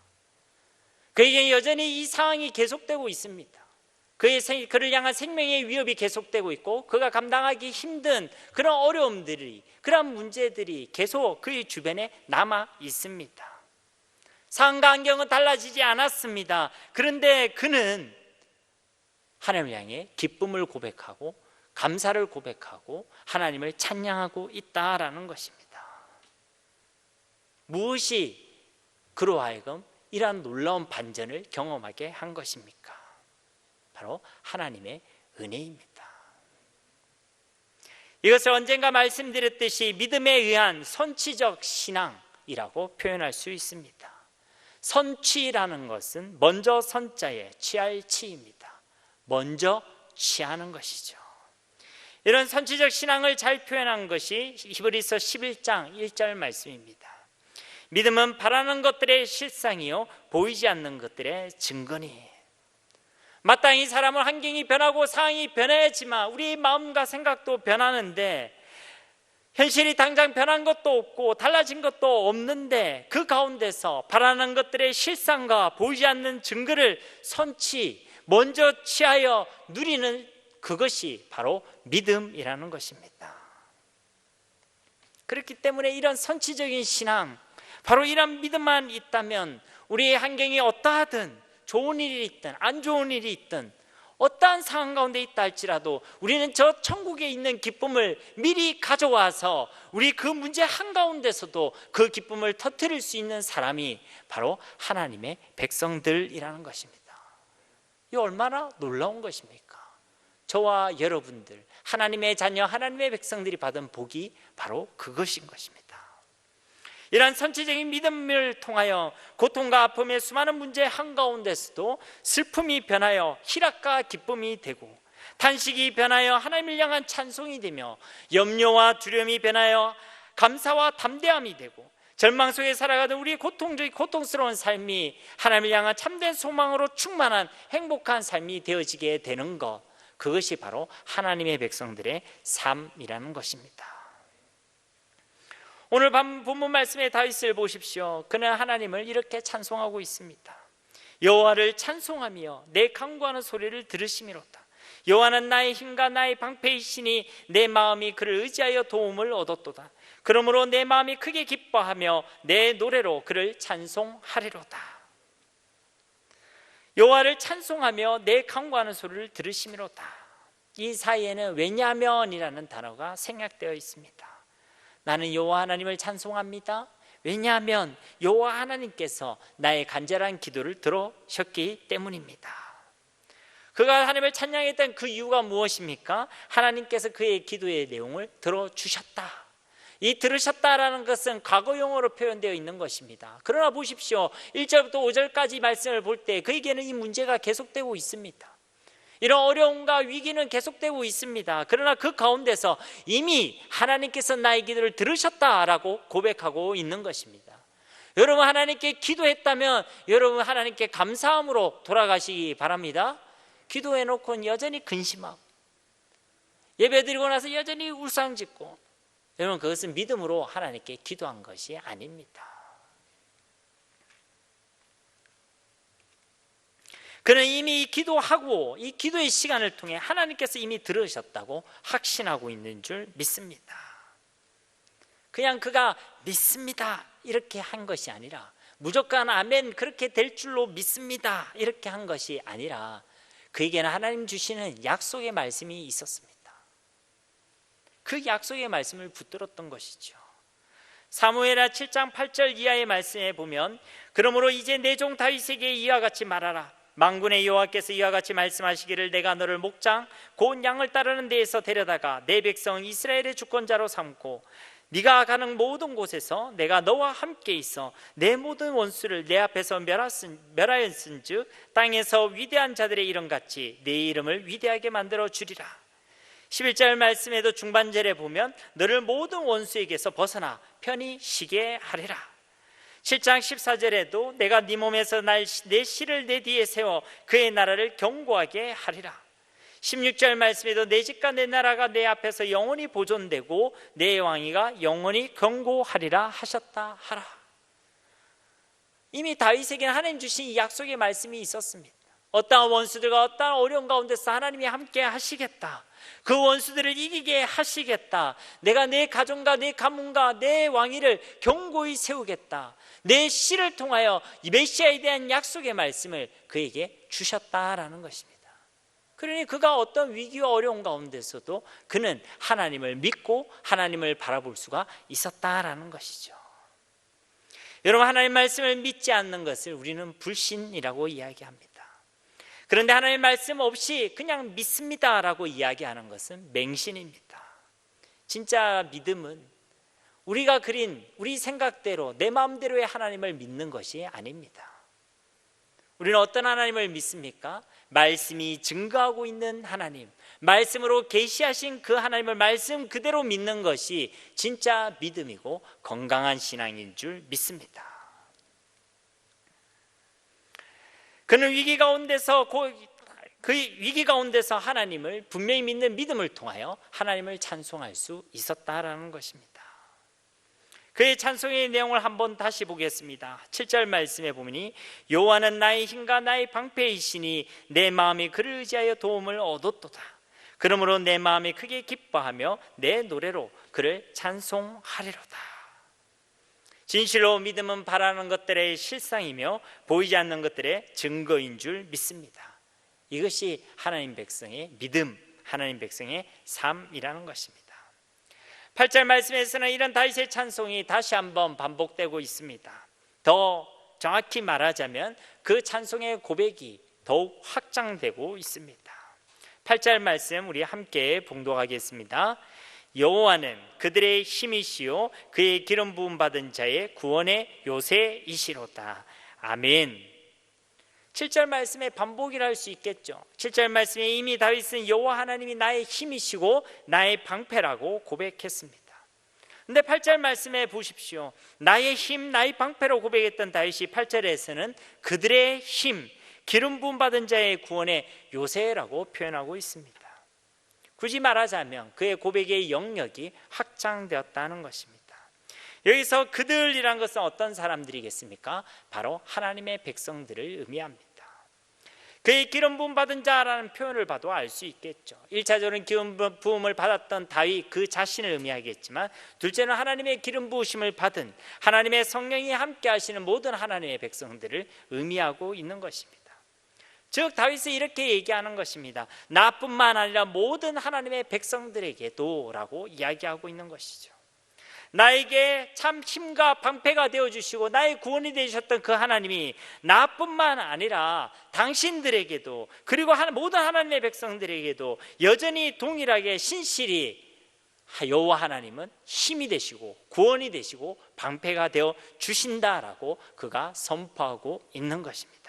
[SPEAKER 1] 그에게 여전히 이 상황이 계속되고 있습니다. 그를 향한 생명의 위협이 계속되고 있고, 그가 감당하기 힘든 그런 어려움들이, 그런 문제들이 계속 그의 주변에 남아 있습니다. 상황과 환경은 달라지지 않았습니다. 그런데 그는 하나님을 향해 기쁨을 고백하고 감사를 고백하고 하나님을 찬양하고 있다라는 것입니다. 무엇이 그로 하여금 이러한 놀라운 반전을 경험하게 한 것입니까? 바로 하나님의 은혜입니다. 이것을 언젠가 말씀드렸듯이 믿음에 의한 선취적 신앙이라고 표현할 수 있습니다. 선취라는 것은 먼저 선자에 취할 치입니다. 먼저 취하는 것이죠. 이런 선취적 신앙을 잘 표현한 것이 히브리서 11장 1절 말씀입니다. 믿음은 바라는 것들의 실상이요 보이지 않는 것들의 증거니. 마땅히 사람은 환경이 변하고 상황이 변해야지만 우리 마음과 생각도 변하는데 현실이 당장 변한 것도 없고 달라진 것도 없는데 그 가운데서 바라는 것들의 실상과 보이지 않는 증거를 먼저 취하여 누리는 그것이 바로 믿음이라는 것입니다. 그렇기 때문에 이런 선취적인 신앙, 바로 이런 믿음만 있다면 우리의 환경이 어떠하든 좋은 일이 있든 안 좋은 일이 있든 어떠한 상황 가운데 있다 할지라도 우리는 저 천국에 있는 기쁨을 미리 가져와서 우리 그 문제 한가운데서도 그 기쁨을 터뜨릴 수 있는 사람이 바로 하나님의 백성들이라는 것입니다. 이 얼마나 놀라운 것입니까? 저와 여러분들 하나님의 자녀, 하나님의 백성들이 받은 복이 바로 그것인 것입니다. 이러한 선취적인 믿음을 통하여 고통과 아픔의 수많은 문제 한가운데서도 슬픔이 변하여 희락과 기쁨이 되고 탄식이 변하여 하나님을 향한 찬송이 되며 염려와 두려움이 변하여 감사와 담대함이 되고 절망 속에 살아가던 우리의 고통스러운 삶이 하나님을 향한 참된 소망으로 충만한 행복한 삶이 되어지게 되는 것, 그것이 바로 하나님의 백성들의 삶이라는 것입니다. 오늘 본문 말씀의 다윗을 보십시오. 그는 하나님을 이렇게 찬송하고 있습니다. 여호와를 찬송하며 내 간구하는 소리를 들으시미로다. 여호와는 나의 힘과 나의 방패이시니 내 마음이 그를 의지하여 도움을 얻었도다. 그러므로 내 마음이 크게 기뻐하며 내 노래로 그를 찬송하리로다. 여호와를 찬송하며 내 간구하는 소리를 들으시미로다. 이 사이에는 왜냐하면이라는 단어가 생략되어 있습니다. 나는 여호와 하나님을 찬송합니다. 왜냐하면 여호와 하나님께서 나의 간절한 기도를 들으셨기 때문입니다. 그가 하나님을 찬양했던 그 이유가 무엇입니까? 하나님께서 그의 기도의 내용을 들어주셨다. 이 들으셨다라는 것은 과거용어로 표현되어 있는 것입니다. 그러나 보십시오. 1절부터 5절까지 말씀을 볼 때 그에게는 이 문제가 계속되고 있습니다. 이런 어려움과 위기는 계속되고 있습니다. 그러나 그 가운데서 이미 하나님께서 나의 기도를 들으셨다라고 고백하고 있는 것입니다. 여러분 하나님께 기도했다면 여러분 하나님께 감사함으로 돌아가시기 바랍니다. 기도해놓고는 여전히 근심하고 예배드리고 나서 여전히 울상짓고, 여러분 그것은 믿음으로 하나님께 기도한 것이 아닙니다. 그는 이미 기도하고 이 기도의 시간을 통해 하나님께서 이미 들으셨다고 확신하고 있는 줄 믿습니다. 그냥 그가 믿습니다 이렇게 한 것이 아니라, 무조건 아멘 그렇게 될 줄로 믿습니다 이렇게 한 것이 아니라, 그에게는 하나님 주시는 약속의 말씀이 있었습니다. 그 약속의 말씀을 붙들었던 것이죠. 사무엘하 7장 8절 이하의 말씀에 보면, 그러므로 이제 내 종 다윗에게 이와 같이 말하라. 만군의 여호와께서 이와 같이 말씀하시기를, 내가 너를 목장 곧 양을 따르는 데에서 데려다가 내 백성 이스라엘의 주권자로 삼고 네가 가는 모든 곳에서 내가 너와 함께 있어 내 모든 원수를 내 앞에서 멸하였은즉 땅에서 위대한 자들의 이름같이 내 이름을 위대하게 만들어 주리라. 11절 말씀에도 중반절에 보면 너를 모든 원수에게서 벗어나 편히 쉬게 하리라. 7장 14절에도 내가 네 몸에서 내 씨를 내 뒤에 세워 그의 나라를 견고하게 하리라. 16절 말씀에도 내 집과 내 나라가 내 앞에서 영원히 보존되고 내 왕위가 영원히 견고하리라 하셨다 하라. 이미 다윗에게는 하나님 주신 이 약속의 말씀이 있었습니다. 어떠한 원수들과 어떠한 어려운 가운데서 하나님이 함께 하시겠다, 그 원수들을 이기게 하시겠다. 내가 내 가정과 내 가문과 내 왕위를 견고히 세우겠다. 내 씨를 통하여 이 메시아에 대한 약속의 말씀을 그에게 주셨다라는 것입니다. 그러니 그가 어떤 위기와 어려움 가운데서도 그는 하나님을 믿고 하나님을 바라볼 수가 있었다라는 것이죠. 여러분, 하나님 말씀을 믿지 않는 것을 우리는 불신이라고 이야기합니다. 그런데 하나님 말씀 없이 그냥 믿습니다라고 이야기하는 것은 맹신입니다. 진짜 믿음은 우리가 그린 우리 생각대로 내 마음대로의 하나님을 믿는 것이 아닙니다. 우리는 어떤 하나님을 믿습니까? 말씀이 증거하고 있는 하나님, 말씀으로 계시하신 그 하나님을 말씀 그대로 믿는 것이 진짜 믿음이고 건강한 신앙인 줄 믿습니다. 그는 위기 가운데서 그 위기 가운데서 하나님을 분명히 믿는 믿음을 통하여 하나님을 찬송할 수 있었다라는 것입니다. 그의 찬송의 내용을 한번 다시 보겠습니다. 7절 말씀에 보니 여호와는 나의 힘과 나의 방패이시니 내 마음이 그를 의지하여 도움을 얻었도다. 그러므로 내 마음이 크게 기뻐하며 내 노래로 그를 찬송하리로다. 진실로 믿음은 바라는 것들의 실상이며 보이지 않는 것들의 증거인 줄 믿습니다. 이것이 하나님 백성의 믿음, 하나님 백성의 삶이라는 것입니다. 8절 말씀에서는 이런 다윗의 찬송이 다시 한번 반복되고 있습니다. 더 정확히 말하자면 그 찬송의 고백이 더욱 확장되고 있습니다. 8절 말씀 우리 함께 봉독하겠습니다. 여호와는 그들의 힘이시요 그의 기름 부음 받은 자의 구원의 요새이시로다. 아멘. 7절 말씀의 반복이라 할 수 있겠죠. 7절 말씀에 이미 다윗은 여호와 하나님이 나의 힘이시고 나의 방패라고 고백했습니다. 그런데 8절 말씀에 보십시오. 나의 힘, 나의 방패로 고백했던 다윗이 8절에서는 그들의 힘, 기름 부음 받은 자의 구원의 요새라고 표현하고 있습니다. 굳이 말하자면 그의 고백의 영역이 확장되었다는 것입니다. 여기서 그들이란 것은 어떤 사람들이겠습니까? 바로 하나님의 백성들을 의미합니다. 그의 기름 부음 받은 자라는 표현을 봐도 알 수 있겠죠. 1차적으로는 기름 부음을 받았던 다윗 그 자신을 의미하겠지만, 둘째는 하나님의 기름 부으심을 받은 하나님의 성령이 함께 하시는 모든 하나님의 백성들을 의미하고 있는 것입니다. 즉 다윗은 이렇게 얘기하는 것입니다. 나뿐만 아니라 모든 하나님의 백성들에게도 라고 이야기하고 있는 것이죠. 나에게 참 힘과 방패가 되어주시고 나의 구원이 되셨던 그 하나님이 나뿐만 아니라 당신들에게도, 그리고 모든 하나님의 백성들에게도 여전히 동일하게 신실히 여호와 하나님은 힘이 되시고 구원이 되시고 방패가 되어 주신다라고 그가 선포하고 있는 것입니다.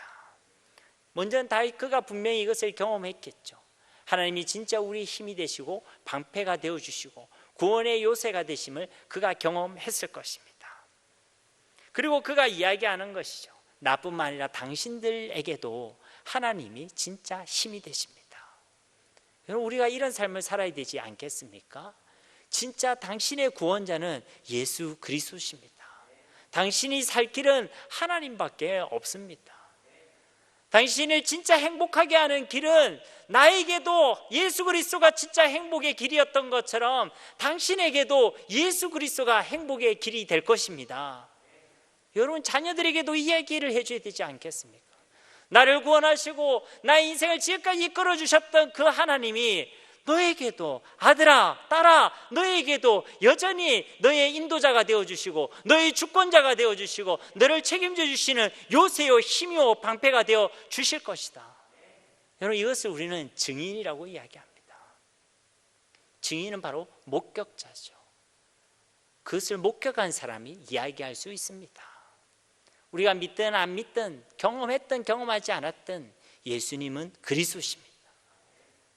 [SPEAKER 1] 먼저는 다윗 그가 분명히 이것을 경험했겠죠. 하나님이 진짜 우리의 힘이 되시고 방패가 되어 주시고 구원의 요새가 되심을 그가 경험했을 것입니다. 그리고 그가 이야기하는 것이죠. 나뿐만 아니라 당신들에게도 하나님이 진짜 힘이 되십니다. 여러분, 우리가 이런 삶을 살아야 되지 않겠습니까? 진짜 당신의 구원자는 예수 그리스도십니다. 당신이 살 길은 하나님밖에 없습니다. 당신을 진짜 행복하게 하는 길은 나에게도 예수 그리스도가 진짜 행복의 길이었던 것처럼 당신에게도 예수 그리스도가 행복의 길이 될 것입니다. 여러분, 자녀들에게도 이 얘기를 해줘야 되지 않겠습니까? 나를 구원하시고 나의 인생을 지금까지 이끌어 주셨던 그 하나님이 너에게도, 아들아, 딸아, 너에게도 여전히 너의 인도자가 되어주시고 너의 주권자가 되어주시고 너를 책임져 주시는 요새요 힘이요 방패가 되어 주실 것이다. 여러분, 이것을 우리는 증인이라고 이야기합니다. 증인은 바로 목격자죠. 그것을 목격한 사람이 이야기할 수 있습니다. 우리가 믿든 안 믿든 경험했든 경험하지 않았든 예수님은 그리스도십니다.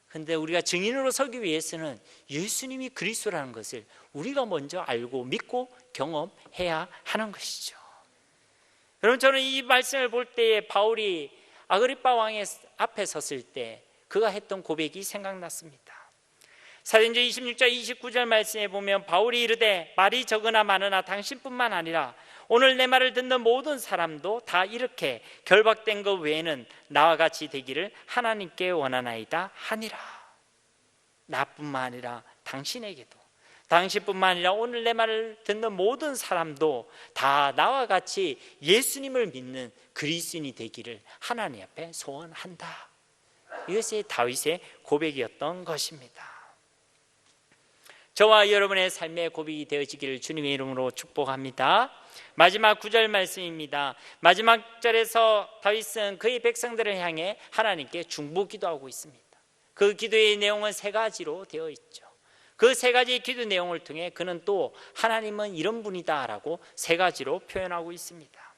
[SPEAKER 1] 그런데 우리가 증인으로 서기 위해서는 예수님이 그리스도라는 것을 우리가 먼저 알고 믿고 경험해야 하는 것이죠. 여러분, 저는 이 말씀을 볼 때에 바울이 아그리빠 왕의 앞에 섰을 때 그가 했던 고백이 생각났습니다. 사도행전 26장 29절 말씀에 보면 바울이 이르되 말이 적으나 많으나 당신뿐만 아니라 오늘 내 말을 듣는 모든 사람도 다 이렇게 결박된 것 외에는 나와 같이 되기를 하나님께 원하나이다 하니라. 나뿐만 아니라 당신에게도, 당신뿐만 아니라 오늘 내 말을 듣는 모든 사람도 다 나와 같이 예수님을 믿는 그리스도인이 되기를 하나님 앞에 소원한다. 이것이 다윗의 고백이었던 것입니다. 저와 여러분의 삶의 고백이 되어지기를 주님의 이름으로 축복합니다. 마지막 9절 말씀입니다. 마지막 절에서 다윗은 그의 백성들을 향해 하나님께 중보 기도하고 있습니다. 그 기도의 내용은 세 가지로 되어 있죠. 그 세 가지 기도 내용을 통해 그는 또 하나님은 이런 분이다 라고 세 가지로 표현하고 있습니다.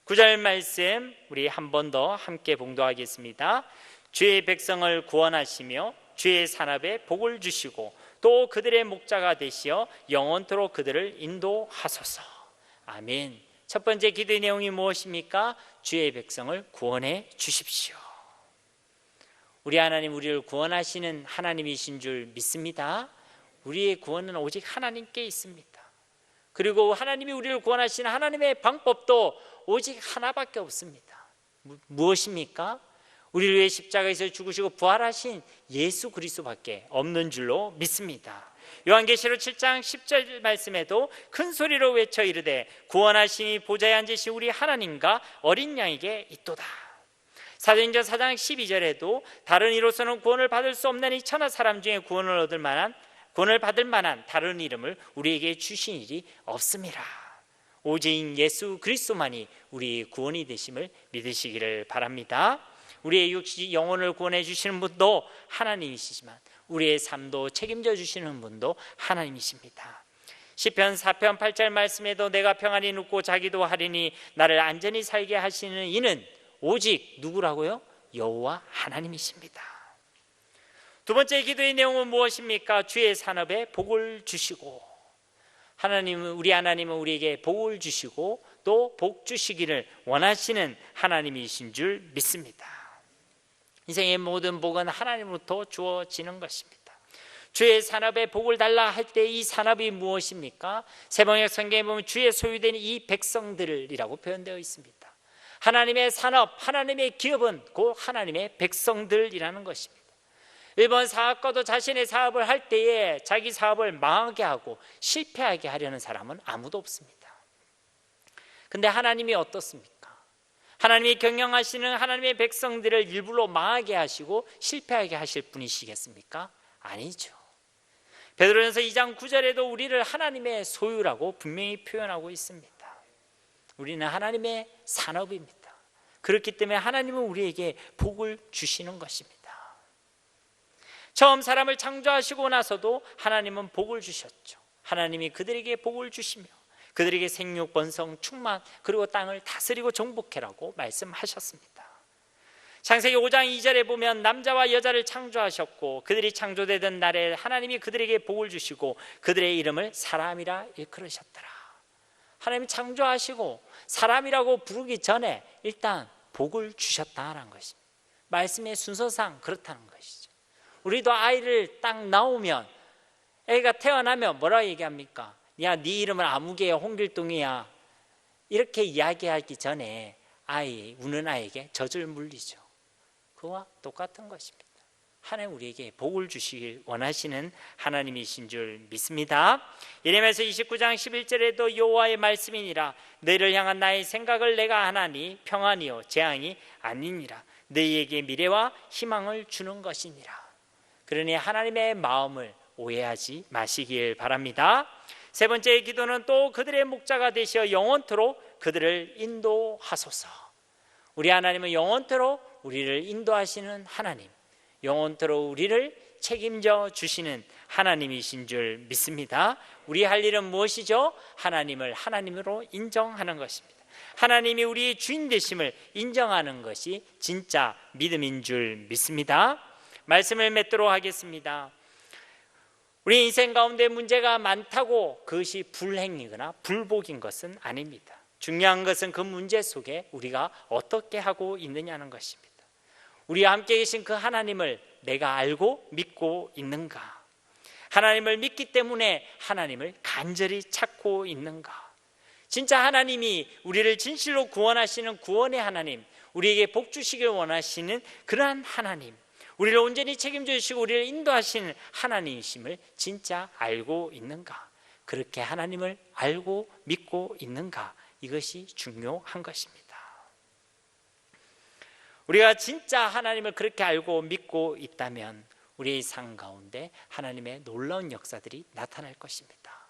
[SPEAKER 1] 9절 말씀 우리 한 번 더 함께 봉독하겠습니다. 주의 백성을 구원하시며 주의 산업에 복을 주시고 또 그들의 목자가 되시어 영원토록 그들을 인도하소서. 아멘. 첫 번째 기도의 내용이 무엇입니까? 주의 백성을 구원해 주십시오. 우리 하나님, 우리를 구원하시는 하나님이신 줄 믿습니다. 우리의 구원은 오직 하나님께 있습니다. 그리고 하나님이 우리를 구원하시는 하나님의 방법도 오직 하나밖에 없습니다. 무엇입니까? 우리를 위해 십자가에서 죽으시고 부활하신 예수 그리스도밖에 없는 줄로 믿습니다. 요한계시록 7장 10절 말씀에도 큰 소리로 외쳐 이르되 구원하시니 보좌에 앉으신 우리 하나님과 어린 양에게 있도다. 사도행전 4장 12절에도 다른 이로서는 구원을 받을 수 없는 이 천하 사람 중에 구원을 받을 만한 다른 이름을 우리에게 주신 일이 없음이라. 오직 예수 그리스도만이 우리의 구원이 되심을 믿으시기를 바랍니다. 우리의 육신 영혼을 구원해 주시는 분도 하나님이시지만 우리의 삶도 책임져 주시는 분도 하나님이십니다. 시편 4편 8절 말씀에도 내가 평안히 눕고 자기도 하리니 나를 안전히 살게 하시는 이는 오직 누구라고요? 여호와 하나님이십니다. 두 번째 기도의 내용은 무엇입니까? 주의 산업에 복을 주시고, 우리 하나님은 우리에게 복을 주시고 또 복 주시기를 원하시는 하나님이신 줄 믿습니다. 인생의 모든 복은 하나님으로부터 주어지는 것입니다. 주의 산업에 복을 달라 할 때 이 산업이 무엇입니까? 세번역 성경에 보면 주의 소유된 이 백성들이라고 표현되어 있습니다. 하나님의 산업, 하나님의 기업은 곧 하나님의 백성들이라는 것입니다. 일본 사업가도 자신의 사업을 할 때에 자기 사업을 망하게 하고 실패하게 하려는 사람은 아무도 없습니다. 근데 하나님이 어떻습니까? 하나님이 경영하시는 하나님의 백성들을 일부러 망하게 하시고 실패하게 하실 분이시겠습니까? 아니죠. 베드로전서 2장 9절에도 우리를 하나님의 소유라고 분명히 표현하고 있습니다. 우리는 하나님의 산업입니다. 그렇기 때문에 하나님은 우리에게 복을 주시는 것입니다. 처음 사람을 창조하시고 나서도 하나님은 복을 주셨죠. 하나님이 그들에게 복을 주시며 그들에게 생육, 번성, 충만 그리고 땅을 다스리고 정복해라고 말씀하셨습니다. 창세기 5장 2절에 보면 남자와 여자를 창조하셨고 그들이 창조되던 날에 하나님이 그들에게 복을 주시고 그들의 이름을 사람이라 일컬으셨더라. 하나님이 창조하시고 사람이라고 부르기 전에 일단 복을 주셨다는 것입니다. 말씀의 순서상 그렇다는 것이죠. 우리도 아이를 딱 낳으면, 애가 태어나면 뭐라고 얘기합니까? 야, 네 이름은 아무개야, 홍길동이야, 이렇게 이야기하기 전에 우는 아이에게 젖을 물리죠. 그와 똑같은 것입니다. 하나님 우리에게 복을 주시길 원하시는 하나님이신 줄 믿습니다. 예레미야서 29장 11절에도 여호와의 말씀이니라 너희를 향한 나의 생각을 내가 하나니 평안이요 재앙이 아니니라 너희에게 미래와 희망을 주는 것이니라. 그러니 하나님의 마음을 오해하지 마시길 바랍니다. 세 번째 기도는 또 그들의 목자가 되시어 영원토록 그들을 인도하소서. 우리 하나님은 영원토록 우리를 인도하시는 하나님, 영원토록 우리를 책임져 주시는 하나님이신 줄 믿습니다. 우리 할 일은 무엇이죠? 하나님을 하나님으로 인정하는 것입니다. 하나님이 우리의 주인 되심을 인정하는 것이 진짜 믿음인 줄 믿습니다. 말씀을 맺도록 하겠습니다. 우리 인생 가운데 문제가 많다고 그것이 불행이거나 불복인 것은 아닙니다. 중요한 것은 그 문제 속에 우리가 어떻게 하고 있느냐는 것입니다. 우리와 함께 계신 그 하나님을 내가 알고 믿고 있는가? 하나님을 믿기 때문에 하나님을 간절히 찾고 있는가? 진짜 하나님이 우리를 진실로 구원하시는 구원의 하나님, 우리에게 복 주시길 원하시는 그러한 하나님, 우리를 온전히 책임져 주시고 우리를 인도하시는 하나님이심을 진짜 알고 있는가? 그렇게 하나님을 알고 믿고 있는가? 이것이 중요한 것입니다. 우리가 진짜 하나님을 그렇게 알고 믿고 있다면 우리의 삶 가운데 하나님의 놀라운 역사들이 나타날 것입니다.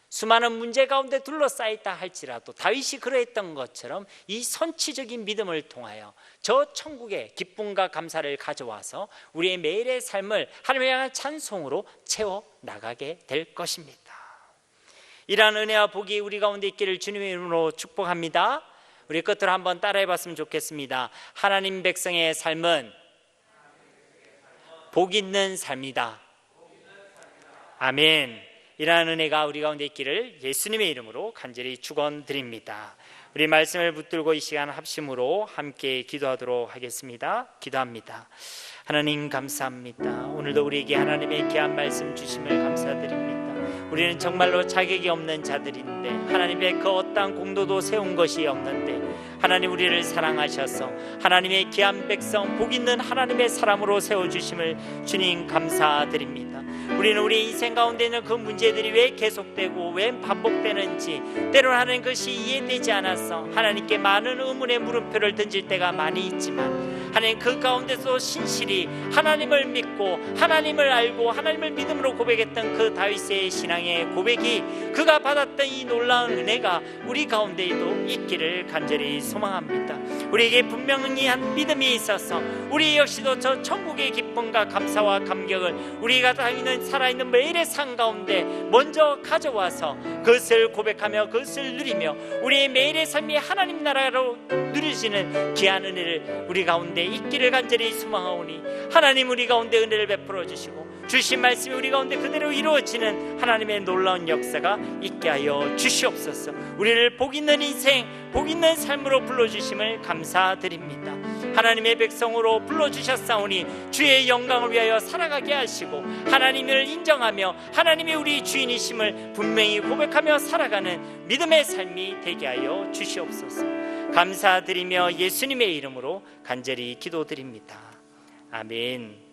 [SPEAKER 1] 수많은 문제 가운데 둘러싸였다 할지라도 다윗이 그러했던 것처럼 이 선취적인 믿음을 통하여 저 천국의 기쁨과 감사를 가져와서 우리의 매일의 삶을 하나님을 향한 찬송으로 채워나가게 될 것입니다. 이러한 은혜와 복이 우리 가운데 있기를 주님의 이름으로 축복합니다. 우리 끝으로 한번 따라해 봤으면 좋겠습니다. 하나님 백성의 삶은 복 있는 삶이다. 아멘. 이러한 은혜가 우리 가운데 있기를 예수님의 이름으로 간절히 축원드립니다. 우리 말씀을 붙들고 이 시간 합심으로 함께 기도하도록 하겠습니다. 기도합니다. 하나님 감사합니다. 오늘도 우리에게 하나님의 귀한 말씀 주심을 감사드립니다. 우리는 정말로 자격이 없는 자들인데 하나님의 그 어떠한 공로도 세운 것이 없는데 하나님 우리를 사랑하셔서 하나님의 귀한 백성 복 있는 하나님의 사람으로 세워주심을 주님 감사드립니다. 우리는 우리 인생 가운데 있는 그 문제들이 왜 계속되고 왜 반복되는지 때로는 하나님 것이 이해되지 않아서 하나님께 많은 의문의 물음표를 던질 때가 많이 있지만 하나님 그 가운데서 신실히 하나님을 믿고 하나님을 알고 하나님을 믿음으로 고백했던 그 다윗의 신앙의 고백이 그가 받았던 이 놀라운 은혜가 우리 가운데에도 있기를 간절히 소망합니다. 우리에게 분명히 한 믿음이 있어서 우리 역시도 저 천국의 기쁨과 감사와 감격을 우리가 다니는 살아있는 매일의 삶 가운데 먼저 가져와서 그것을 고백하며 그것을 누리며 우리의 매일의 삶이 하나님 나라로 누려지는 귀한 은혜를 우리 가운데 있기를 간절히 소망하오니 하나님 우리 가운데 은혜를 베풀어 주시고 주신 말씀이 우리 가운데 그대로 이루어지는 하나님의 놀라운 역사가 있게 하여 주시옵소서. 우리를 복 있는 인생 복 있는 삶으로 불러주심을 감사드립니다. 하나님의 백성으로 불러주셨사오니 주의 영광을 위하여 살아가게 하시고 하나님을 인정하며 하나님이 우리 주인이심을 분명히 고백하며 살아가는 믿음의 삶이 되게 하여 주시옵소서. 감사드리며 예수님의 이름으로 간절히 기도드립니다. 아멘.